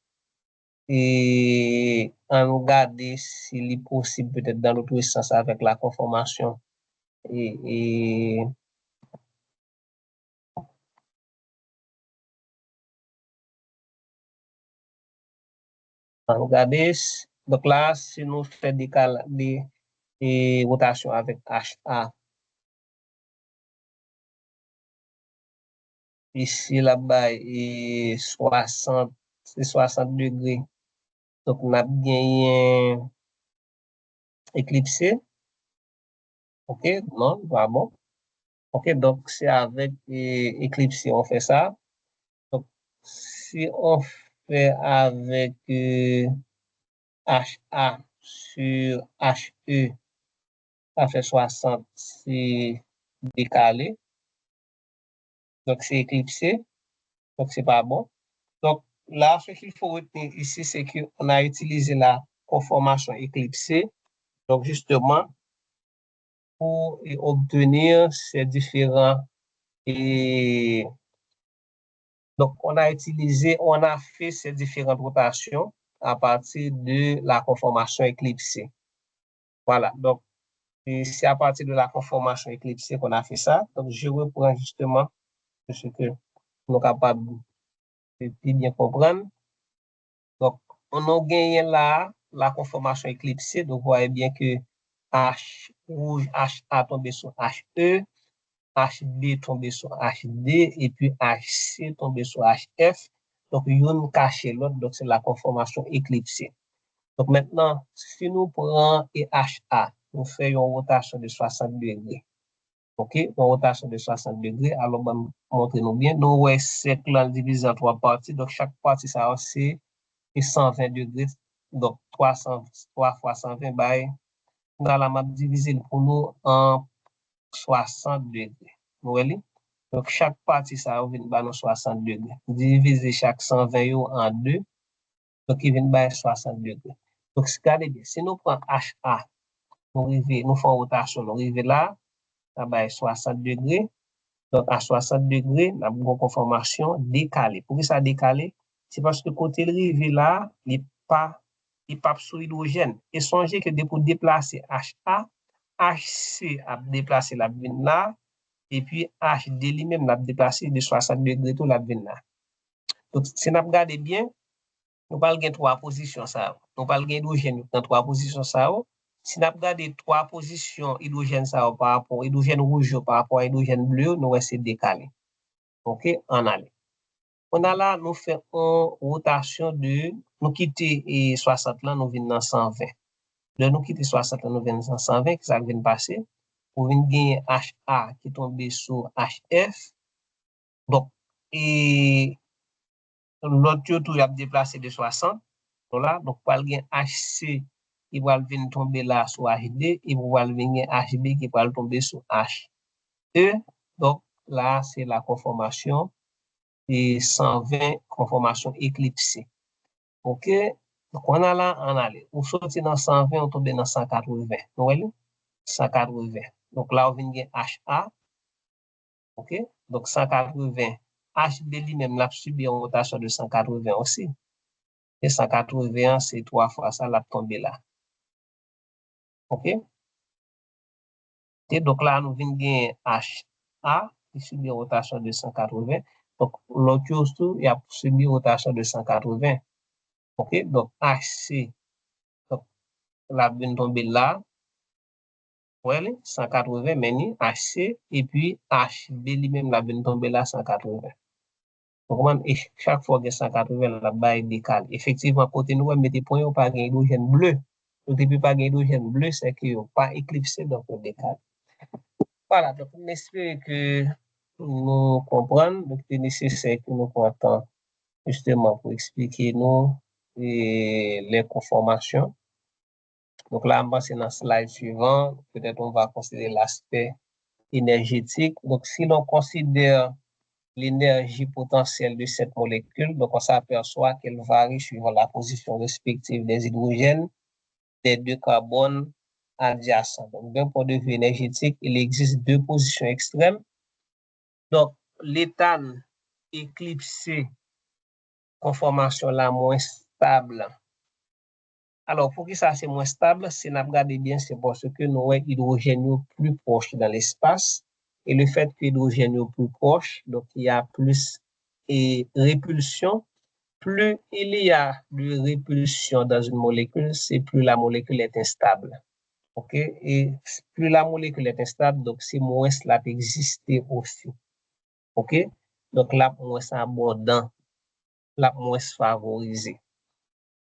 Et on regarde s'il est possible peut-être dans l'autre sens avec la conformation et regardez, donc là, si nous faisons des rotations avec HA, ici là-bas, et 60, c'est 60 degrés. Donc, on a bien éclipsé. OK, non, pas bon. OK, donc c'est avec éclipsé, on fait ça. Donc, si on fait avec HA sur HE, ça fait 60, c'est décalé. Donc, c'est éclipsé. Donc, c'est pas bon. Donc, là, ce qu'il faut retenir ici, c'est qu'on a utilisé la conformation éclipsée. Donc, justement, pour obtenir ces différents. Et donc, on a fait ces différentes rotations à partir de la conformation éclipsée. Voilà. Donc, c'est à partir de la conformation éclipsée qu'on a fait ça. Donc, je reprends justement ce que nous sommes capables de bien comprendre. Donc, on a gagné là la conformation éclipsée. Donc, vous voyez bien que H rouge, HA tombé sur HE, HB tombé sur HD, et puis HC tombé sur HF. Donc, une caché l'autre, donc c'est la conformation éclipsée. Donc, maintenant, si nous prenons HA, nous faisons une rotation de 60 degrés. OK, une rotation de 60 degrés. Alors, montrez-nous bien. Nous, ouais, c'est là divisé en 3 parties. Donc, chaque partie, ça c'est 120 degrés. Donc, 300, 3 fois 120, dans la map divisé pour nous en 60 degrés. Vous voyez? Donc, chaque partie, ça vient nous 60 degrés. Diviser chaque 120 en 2, donc il vient 60 degrés. Donc, regardez bien, si nous prenons HA, nous faisons rotation, nous arrivons là, ça va 60 degrés. Donc, à 60 degrés, nous avons une conformation décalée. Pourquoi ça décalé? C'est parce que côté arrivé là, il n'est pas sur hydrogène. Et songez que pour déplacer HA, HC a déplacé la vine là, et puis HD lui-même l'a déplacé de 60 degrés tout la vine là. Donc, si nous regardons bien, nous parlons de 3 positions ça. Nous parlons d'hydrogène dans 3 positions ça. Si nous regardons 3 positions hydrogène ça par rapport à hydrogène rouge par rapport à hydrogène bleu, nous essayer de décaler. OK, en aller. On a là, nous faisons une rotation de, nous quitter 60 là, nous venons dans 120. De nous quitter 60 là, nous venons dans 120, ça vient passer. Pour venir gagner HA qui tombe sur HF. Donc, et l'autre tour, il a déplacé de 60. Voilà, donc, pour gagner HC, il va venir tomber là sur HD, il va venir HB qui va tomber sur HE. Donc, là, c'est la conformation et 120 conformation éclipsée. OK? Donc, on a là, on a là. On sortit dans 120, on tombe dans 180. Vous voyez? 180. Donc, là, on vient de HA. OK? Donc, 180. HB lui-même l'a subi une rotation de 180 aussi. Et 180, c'est 3 fois ça, l'a tombé là. OK? Et donc, là, nous venons de HA qui subit une rotation de 180. Donc, l'autre chose, il a subi une rotation de 180. OK, donc HC, donc la vient tomber là, ouais, 180, mais HC, et puis HB lui-même la vient tomber là, 180. Donc, et chaque fois que 180, la baille décale. Effectivement, côté nous, mettez point, ou pas d'hydrogène bleu. Depuis pas d'hydrogène bleu, c'est que pas éclipsé, donc on décale. Voilà, donc on espère que nous comprenons, donc c'est nécessaire que nous prenions temps justement pour expliquer nous les conformations. Donc là, c'est dans le slide suivant, peut-être on va considérer l'aspect énergétique. Donc si l'on considère l'énergie potentielle de cette molécule, donc on s'aperçoit qu'elle varie suivant la position respective des hydrogènes, des deux carbones adjacents. Donc d'un point de vue énergétique, il existe deux positions extrêmes. Donc, l'éthane éclipsé, conformation la moins stable. Alors, pour que ça c'est moins stable, si nous regardons bien, c'est parce que nous avons l'hydrogène plus proche dans l'espace. Et le fait que l'hydrogène est plus proche, donc il y a plus de répulsion. Plus il y a de répulsion dans une molécule, c'est plus la molécule est instable. OK? Et plus la molécule est instable, donc c'est moins cela peut exister aussi. OK? Donc, la moins abondant, la moins favorisé.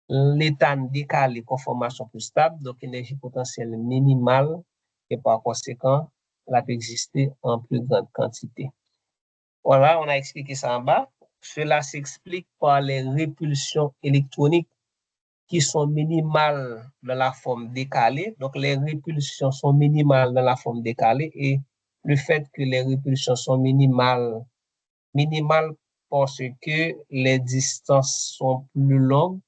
L'éthane décalé, conformation plus stable, donc énergie potentielle minimale, et par conséquent, la peut exister en plus grande quantité. Voilà, on a expliqué ça en bas. Cela s'explique par les répulsions électroniques qui sont minimales dans la forme décalée. Donc, les répulsions sont minimales dans la forme décalée et le fait que les répulsions sont minimales parce que les distances sont plus longues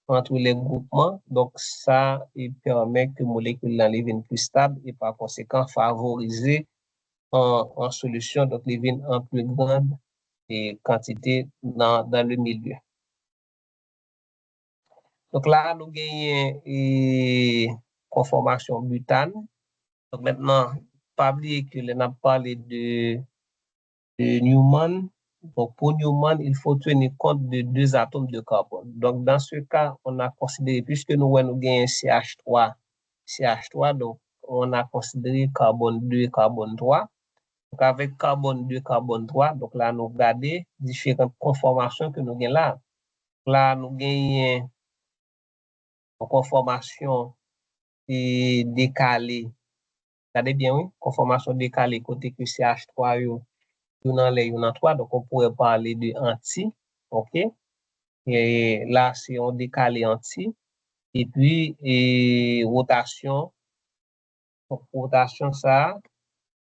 entre les groupements. Donc, ça permet que les molécules deviennent plus stables et par conséquent favoriser en solution, donc les viennent en plus grande quantité dans le milieu. Donc là, nous gagnons conformation butane. Donc maintenant, pas oublier que l'on a parlé de Newman. Donc, pour Newman, il faut tenir compte de deux atomes de carbone. Donc, dans ce cas, on a considéré, puisque nous gagnons CH3, donc on a considéré carbone 2 et carbone 3. Donc, avec carbone 2 carbone 3, donc là, nous regardons différentes conformations que nous gagnons là. Là, nous gagnons une conformation décalée. Regardez bien, oui, conformation décalée côté que CH3, yon 3, donc on pourrait parler de anti, ok? Et là, c'est on décalé anti. Et puis, rotation. Donc, rotation, ça,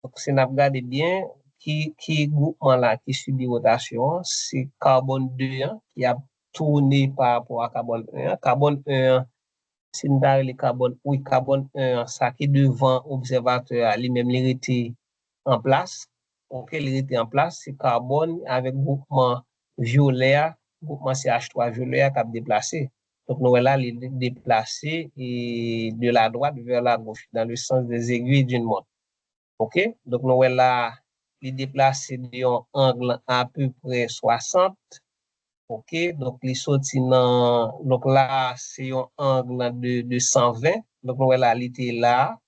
donc si on regarde bien, qui groupement là qui subit rotation, c'est carbone 2 hein, qui a tourné par rapport à carbone 1. Carbone 1, si nous avons le carbone, oui, carbone 1, ça qui est devant observateur, lui-même, il était en place. Ok, il était en place, c'est carbone avec groupement violet, groupement CH3 violet qui a déplacé. Donc, nous là, il est déplacé et de la droite vers la gauche, dans le sens des aiguilles d'une montre. Ok, donc nous là, il est déplacé d'un angle à peu près 60. Ok, donc il sorti dans, donc là, c'est un angle de 120. Donc nous là, il était là.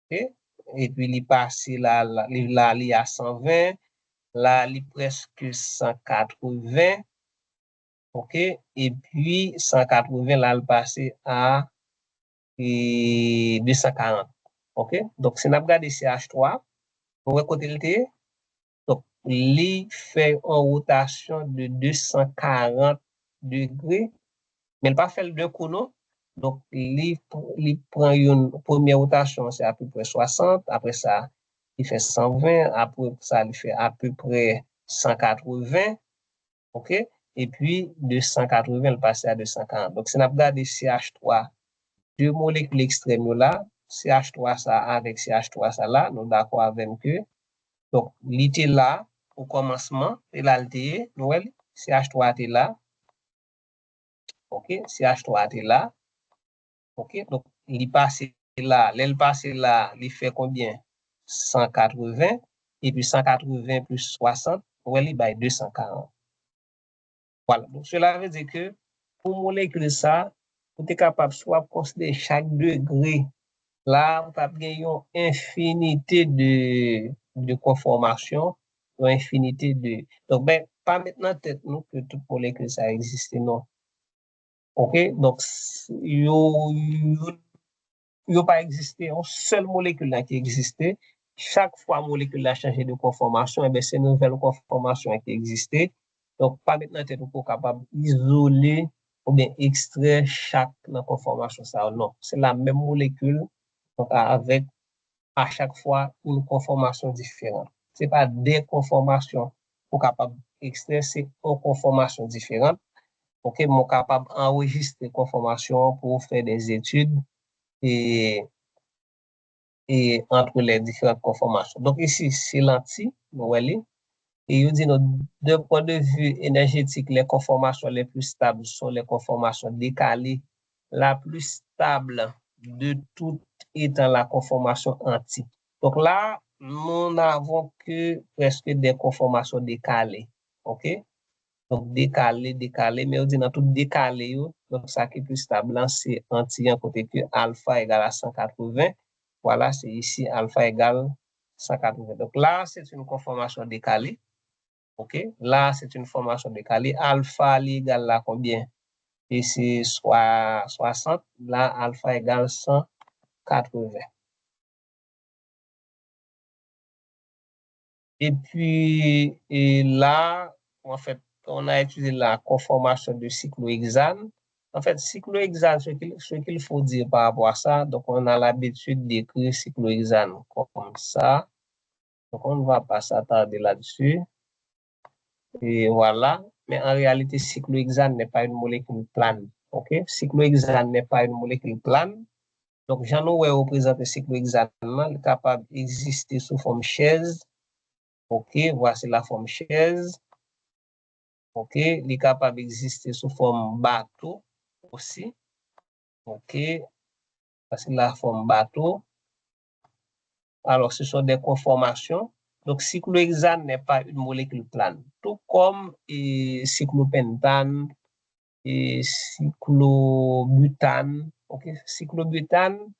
Ok, et puis il est passé là, il est à 120. Là, il est presque 180. OK? Et puis, 180, là, il passe à 240. OK? Donc, si on regarde CH3, on va côté le donc, il fait une rotation de 240 degrés, mais il ne pas fait le deux coups, non? Donc, il prend une première rotation, c'est à peu près 60. Après ça, il fait 120. Après ça, il fait à peu près 180. OK? Et puis, de 180, il passe à 240. Donc, si on regarde CH3, deux molécules extrêmes là, CH3 ça avec CH3 ça là, nous d'accord avec que. Donc, il était là au commencement, et là, il était, CH3 était là. OK? CH3 était là. OK? Donc, il passe là. Il passe là, il fait combien? 180. Et puis, 180 plus 60, il va 240. Voilà. Donc, cela veut dire que pour molécule ça, vous êtes capable soit considérer chaque degré. Là, vous avez une infinité de conformations, une infinité de. Donc, ben, pas maintenant tête nous que toute molécule ça existe, non. OK? Donc, il pas existé une seule molécule là qui existait. Chaque fois molécule a changé de conformation, et bien c'est une nouvelle conformation qui existait. Donc, pas maintenant tête nous capable d'isoler ou bien extraire chaque conformation ça. Non, c'est la même molécule, donc avec à chaque fois une conformation différente. C'est pas des conformations pour capable extraire, c'est une conformation différente. OK, mon capable enregistrer conformation pour faire des études et, et entre les différentes conformations. Donc ici, c'est lentille, vous voyez. Et il dit, d'un point de vue énergétique, les conformations les plus stables sont les conformations décalées. La plus stable de toutes étant la conformation anti. Donc là, nous n'avons que presque des conformations décalées. OK? Donc décalé, mais on dit dans tout décalé, donc ça qui est plus stable, c'est anti, en côté que alpha égale à 180. Voilà, c'est ici alpha égale 180. Donc là, c'est une conformation décalée. OK? Là, c'est une formation décalée. Alpha égale à combien? Et c'est soit 60. Là, alpha égale 180. Et puis, et là, en fait, on a utilisé la conformation de cyclohexane. En fait, cyclohexane, ce qu'il faut dire par rapport à ça, donc on a l'habitude d'écrire cyclohexane comme ça. Donc, on ne va pas s'attarder là-dessus. Et voilà. Mais en réalité, cyclohexane n'est pas une molécule plane. OK? Cyclohexane n'est pas une molécule plane. Donc, j'en ai représenté cyclohexane, il est capable d'exister sous forme chaise. OK? Voici la forme chaise. OK? Il est capable d'exister sous forme bateau aussi. OK? Voici la forme bateau. Alors, ce sont des conformations. Donc, cyclohexane n'est pas une molécule plane. Tout comme cyclopentane, et cyclobutane. OK? Cyclobutane,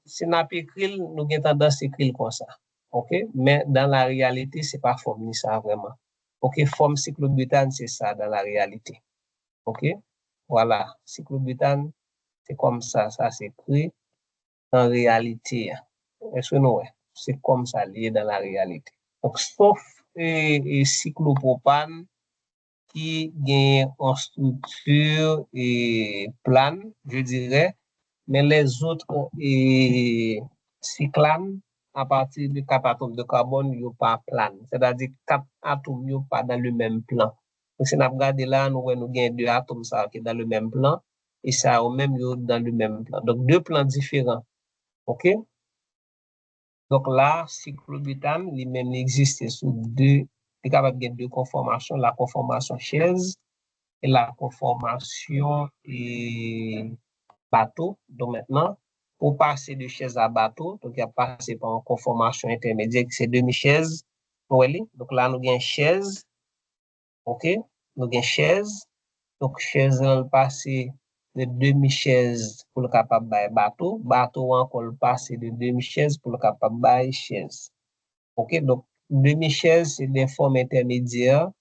si n'a pas écrit, nous avons tendance à écrire comme ça. OK? Mais dans la réalité, ce n'est pas forme ça vraiment. OK? Forme cyclobutane, c'est ça dans la réalité. OK? Voilà. Cyclobutane, c'est comme ça s'écrit en réalité. Est-ce que nous, c'est comme ça lié dans la réalité. Donc, sauf cyclopropane, qui gagne en structure et plane, je dirais, mais les autres cyclanes, à partir de 4 atomes de carbone, ils ne sont pas plane. C'est-à-dire 4 atomes ne sont pas dans le même plan. Donc, si on regarde là, nous avons 2 atomes qui sont dans le même plan, et ça au même dans le même plan. Donc, 2 plans différents. OK? Donc là, cyclobutane, lui-même existe sous deux, est capable de 2 conformations, la conformation chaise et la conformation bateau. Donc maintenant, pour passer de chaise à bateau, donc il y a passé par une conformation intermédiaire, c'est demi-chaise. Donc là, nous avons chaise. OK? Nous avons chaise. Donc, chaise, on passe de demi-chaise pour le capable de bateau. Bateau, encore passe de demi-chaise pour le capable de chaise. OK? Donc, demi-chaise, c'est des formes intermédiaires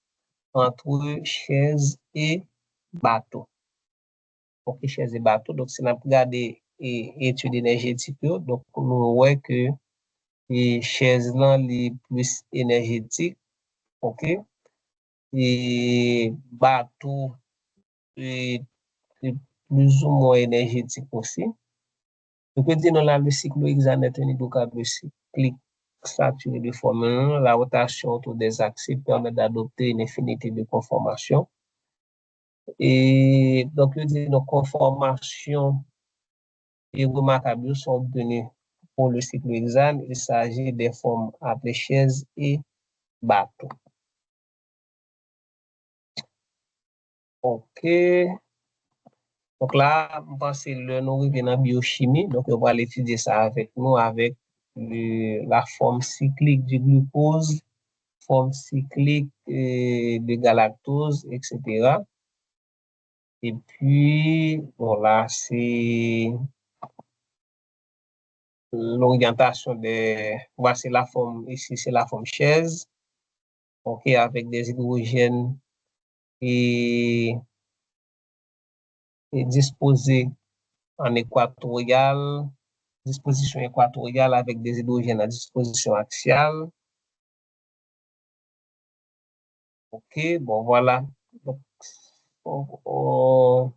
entre chaise et bateau. OK, chaise et bateau. Donc, si on regarde études énergétiques, donc, nous voyons que les chaises là, les plus énergétiques. OK? Et bateau, est plus ou moins énergétique aussi. Donc, on dit dans le cyclohexane est un hydrocarbure cyclique saturé de forme 1. La rotation autour des axes permet d'adopter une infinité de conformations. Et donc, on dit nos conformations et remarquables sont obtenues pour le cyclohexane. Il s'agit des formes appelées chaise et bateau. OK. Donc là, je pense que le nous revient en biochimie. Donc, on va l'étudier ça avec nous, avec la forme cyclique du glucose, forme cyclique de galactose, etc. Et puis, voilà, c'est l'orientation des... Voici la forme, ici c'est la forme chaise, ok, avec des hydrogènes et, disposés en équatorial, disposition équatoriale avec des hydrogènes à disposition axiale. Ok, bon, voilà. Donc, on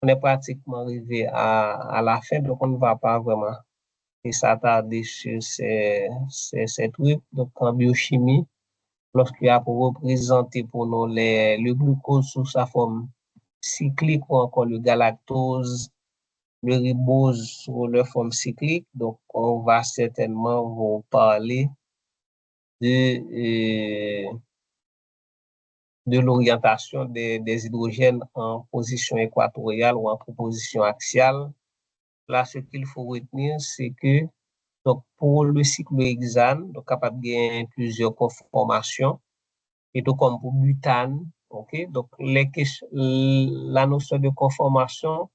est pratiquement arrivé à la fin, donc on ne va pas vraiment s'attarder sur ces trucs. Donc, en biochimie, lorsqu'il y a pour représenter pour nous le glucose sous sa forme cyclique ou encore le galactose, le ribose sous leur forme cyclique. Donc, on va certainement vous parler de l'orientation des hydrogènes en position équatoriale ou en position axiale. Là, ce qu'il faut retenir, c'est que donc, pour le cycle hexane, donc capable de gagner plusieurs conformations, et tout comme pour butane, ok? Donc, la notion de conformation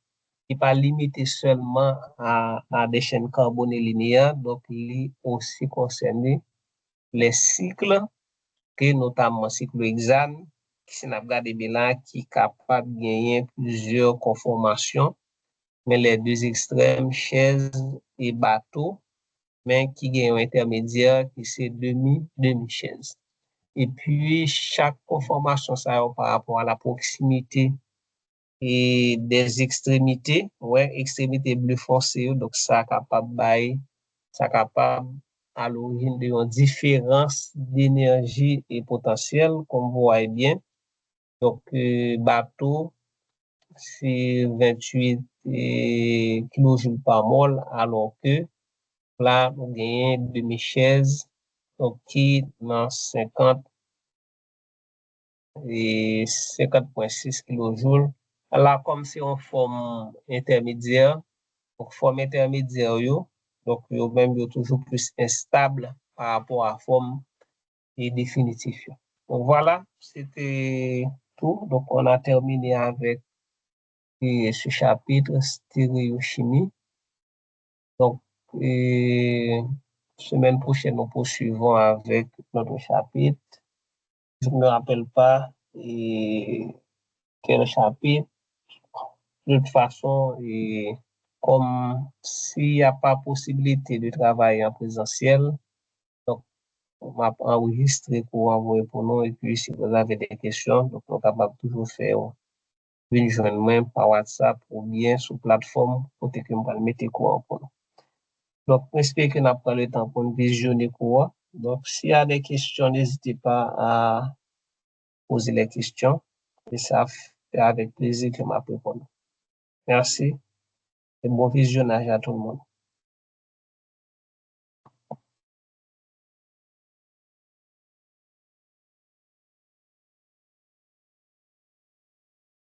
n'est pas limitée seulement à des chaînes carbonées linéaires, donc il est aussi concerné les cycles, okay, notamment cycle hexane, qui n'a pas de bilan qui est capable de gagner plusieurs conformations, mais les deux extrêmes, chaise et bateau, mais qui gagne un intermédiaire qui c'est demi-chaise. Et puis, chaque conformation, ça par rapport à la proximité et des extrémités, ouais, extrémités bleu foncé, donc ça capable à l'origine d'une différence d'énergie et potentiel, comme vous voyez bien. Donc, bateau, c'est 28 kJ par mol, alors que là, nous gagnons demi-chaise, donc qui dans 50 et 50,6 kJ. Là, comme c'est en forme intermédiaire, donc forme intermédiaire, donc yo même yo toujours plus instable par rapport à forme et définitif. Donc voilà, c'était tout. Donc on a terminé avec ce chapitre stéréochimie. Donc, semaine prochaine, nous poursuivons avec notre chapitre. Je ne me rappelle pas quel chapitre. De toute façon, comme s'il n'y a pas possibilité de travailler en présentiel, donc on va enregistrer pour envoyer pour nous. Et puis, si vous avez des questions, donc on est capable toujours faire une journée par WhatsApp ou bien sur plateforme pour que nous mettre courant pour nous. Donc, j'espère que nous pris le temps pour nous visionner courant. Donc, s'il y a des questions, n'hésitez pas à poser les questions. Et ça fait avec plaisir que je répondre. Merci et bon visionnage à tout le monde.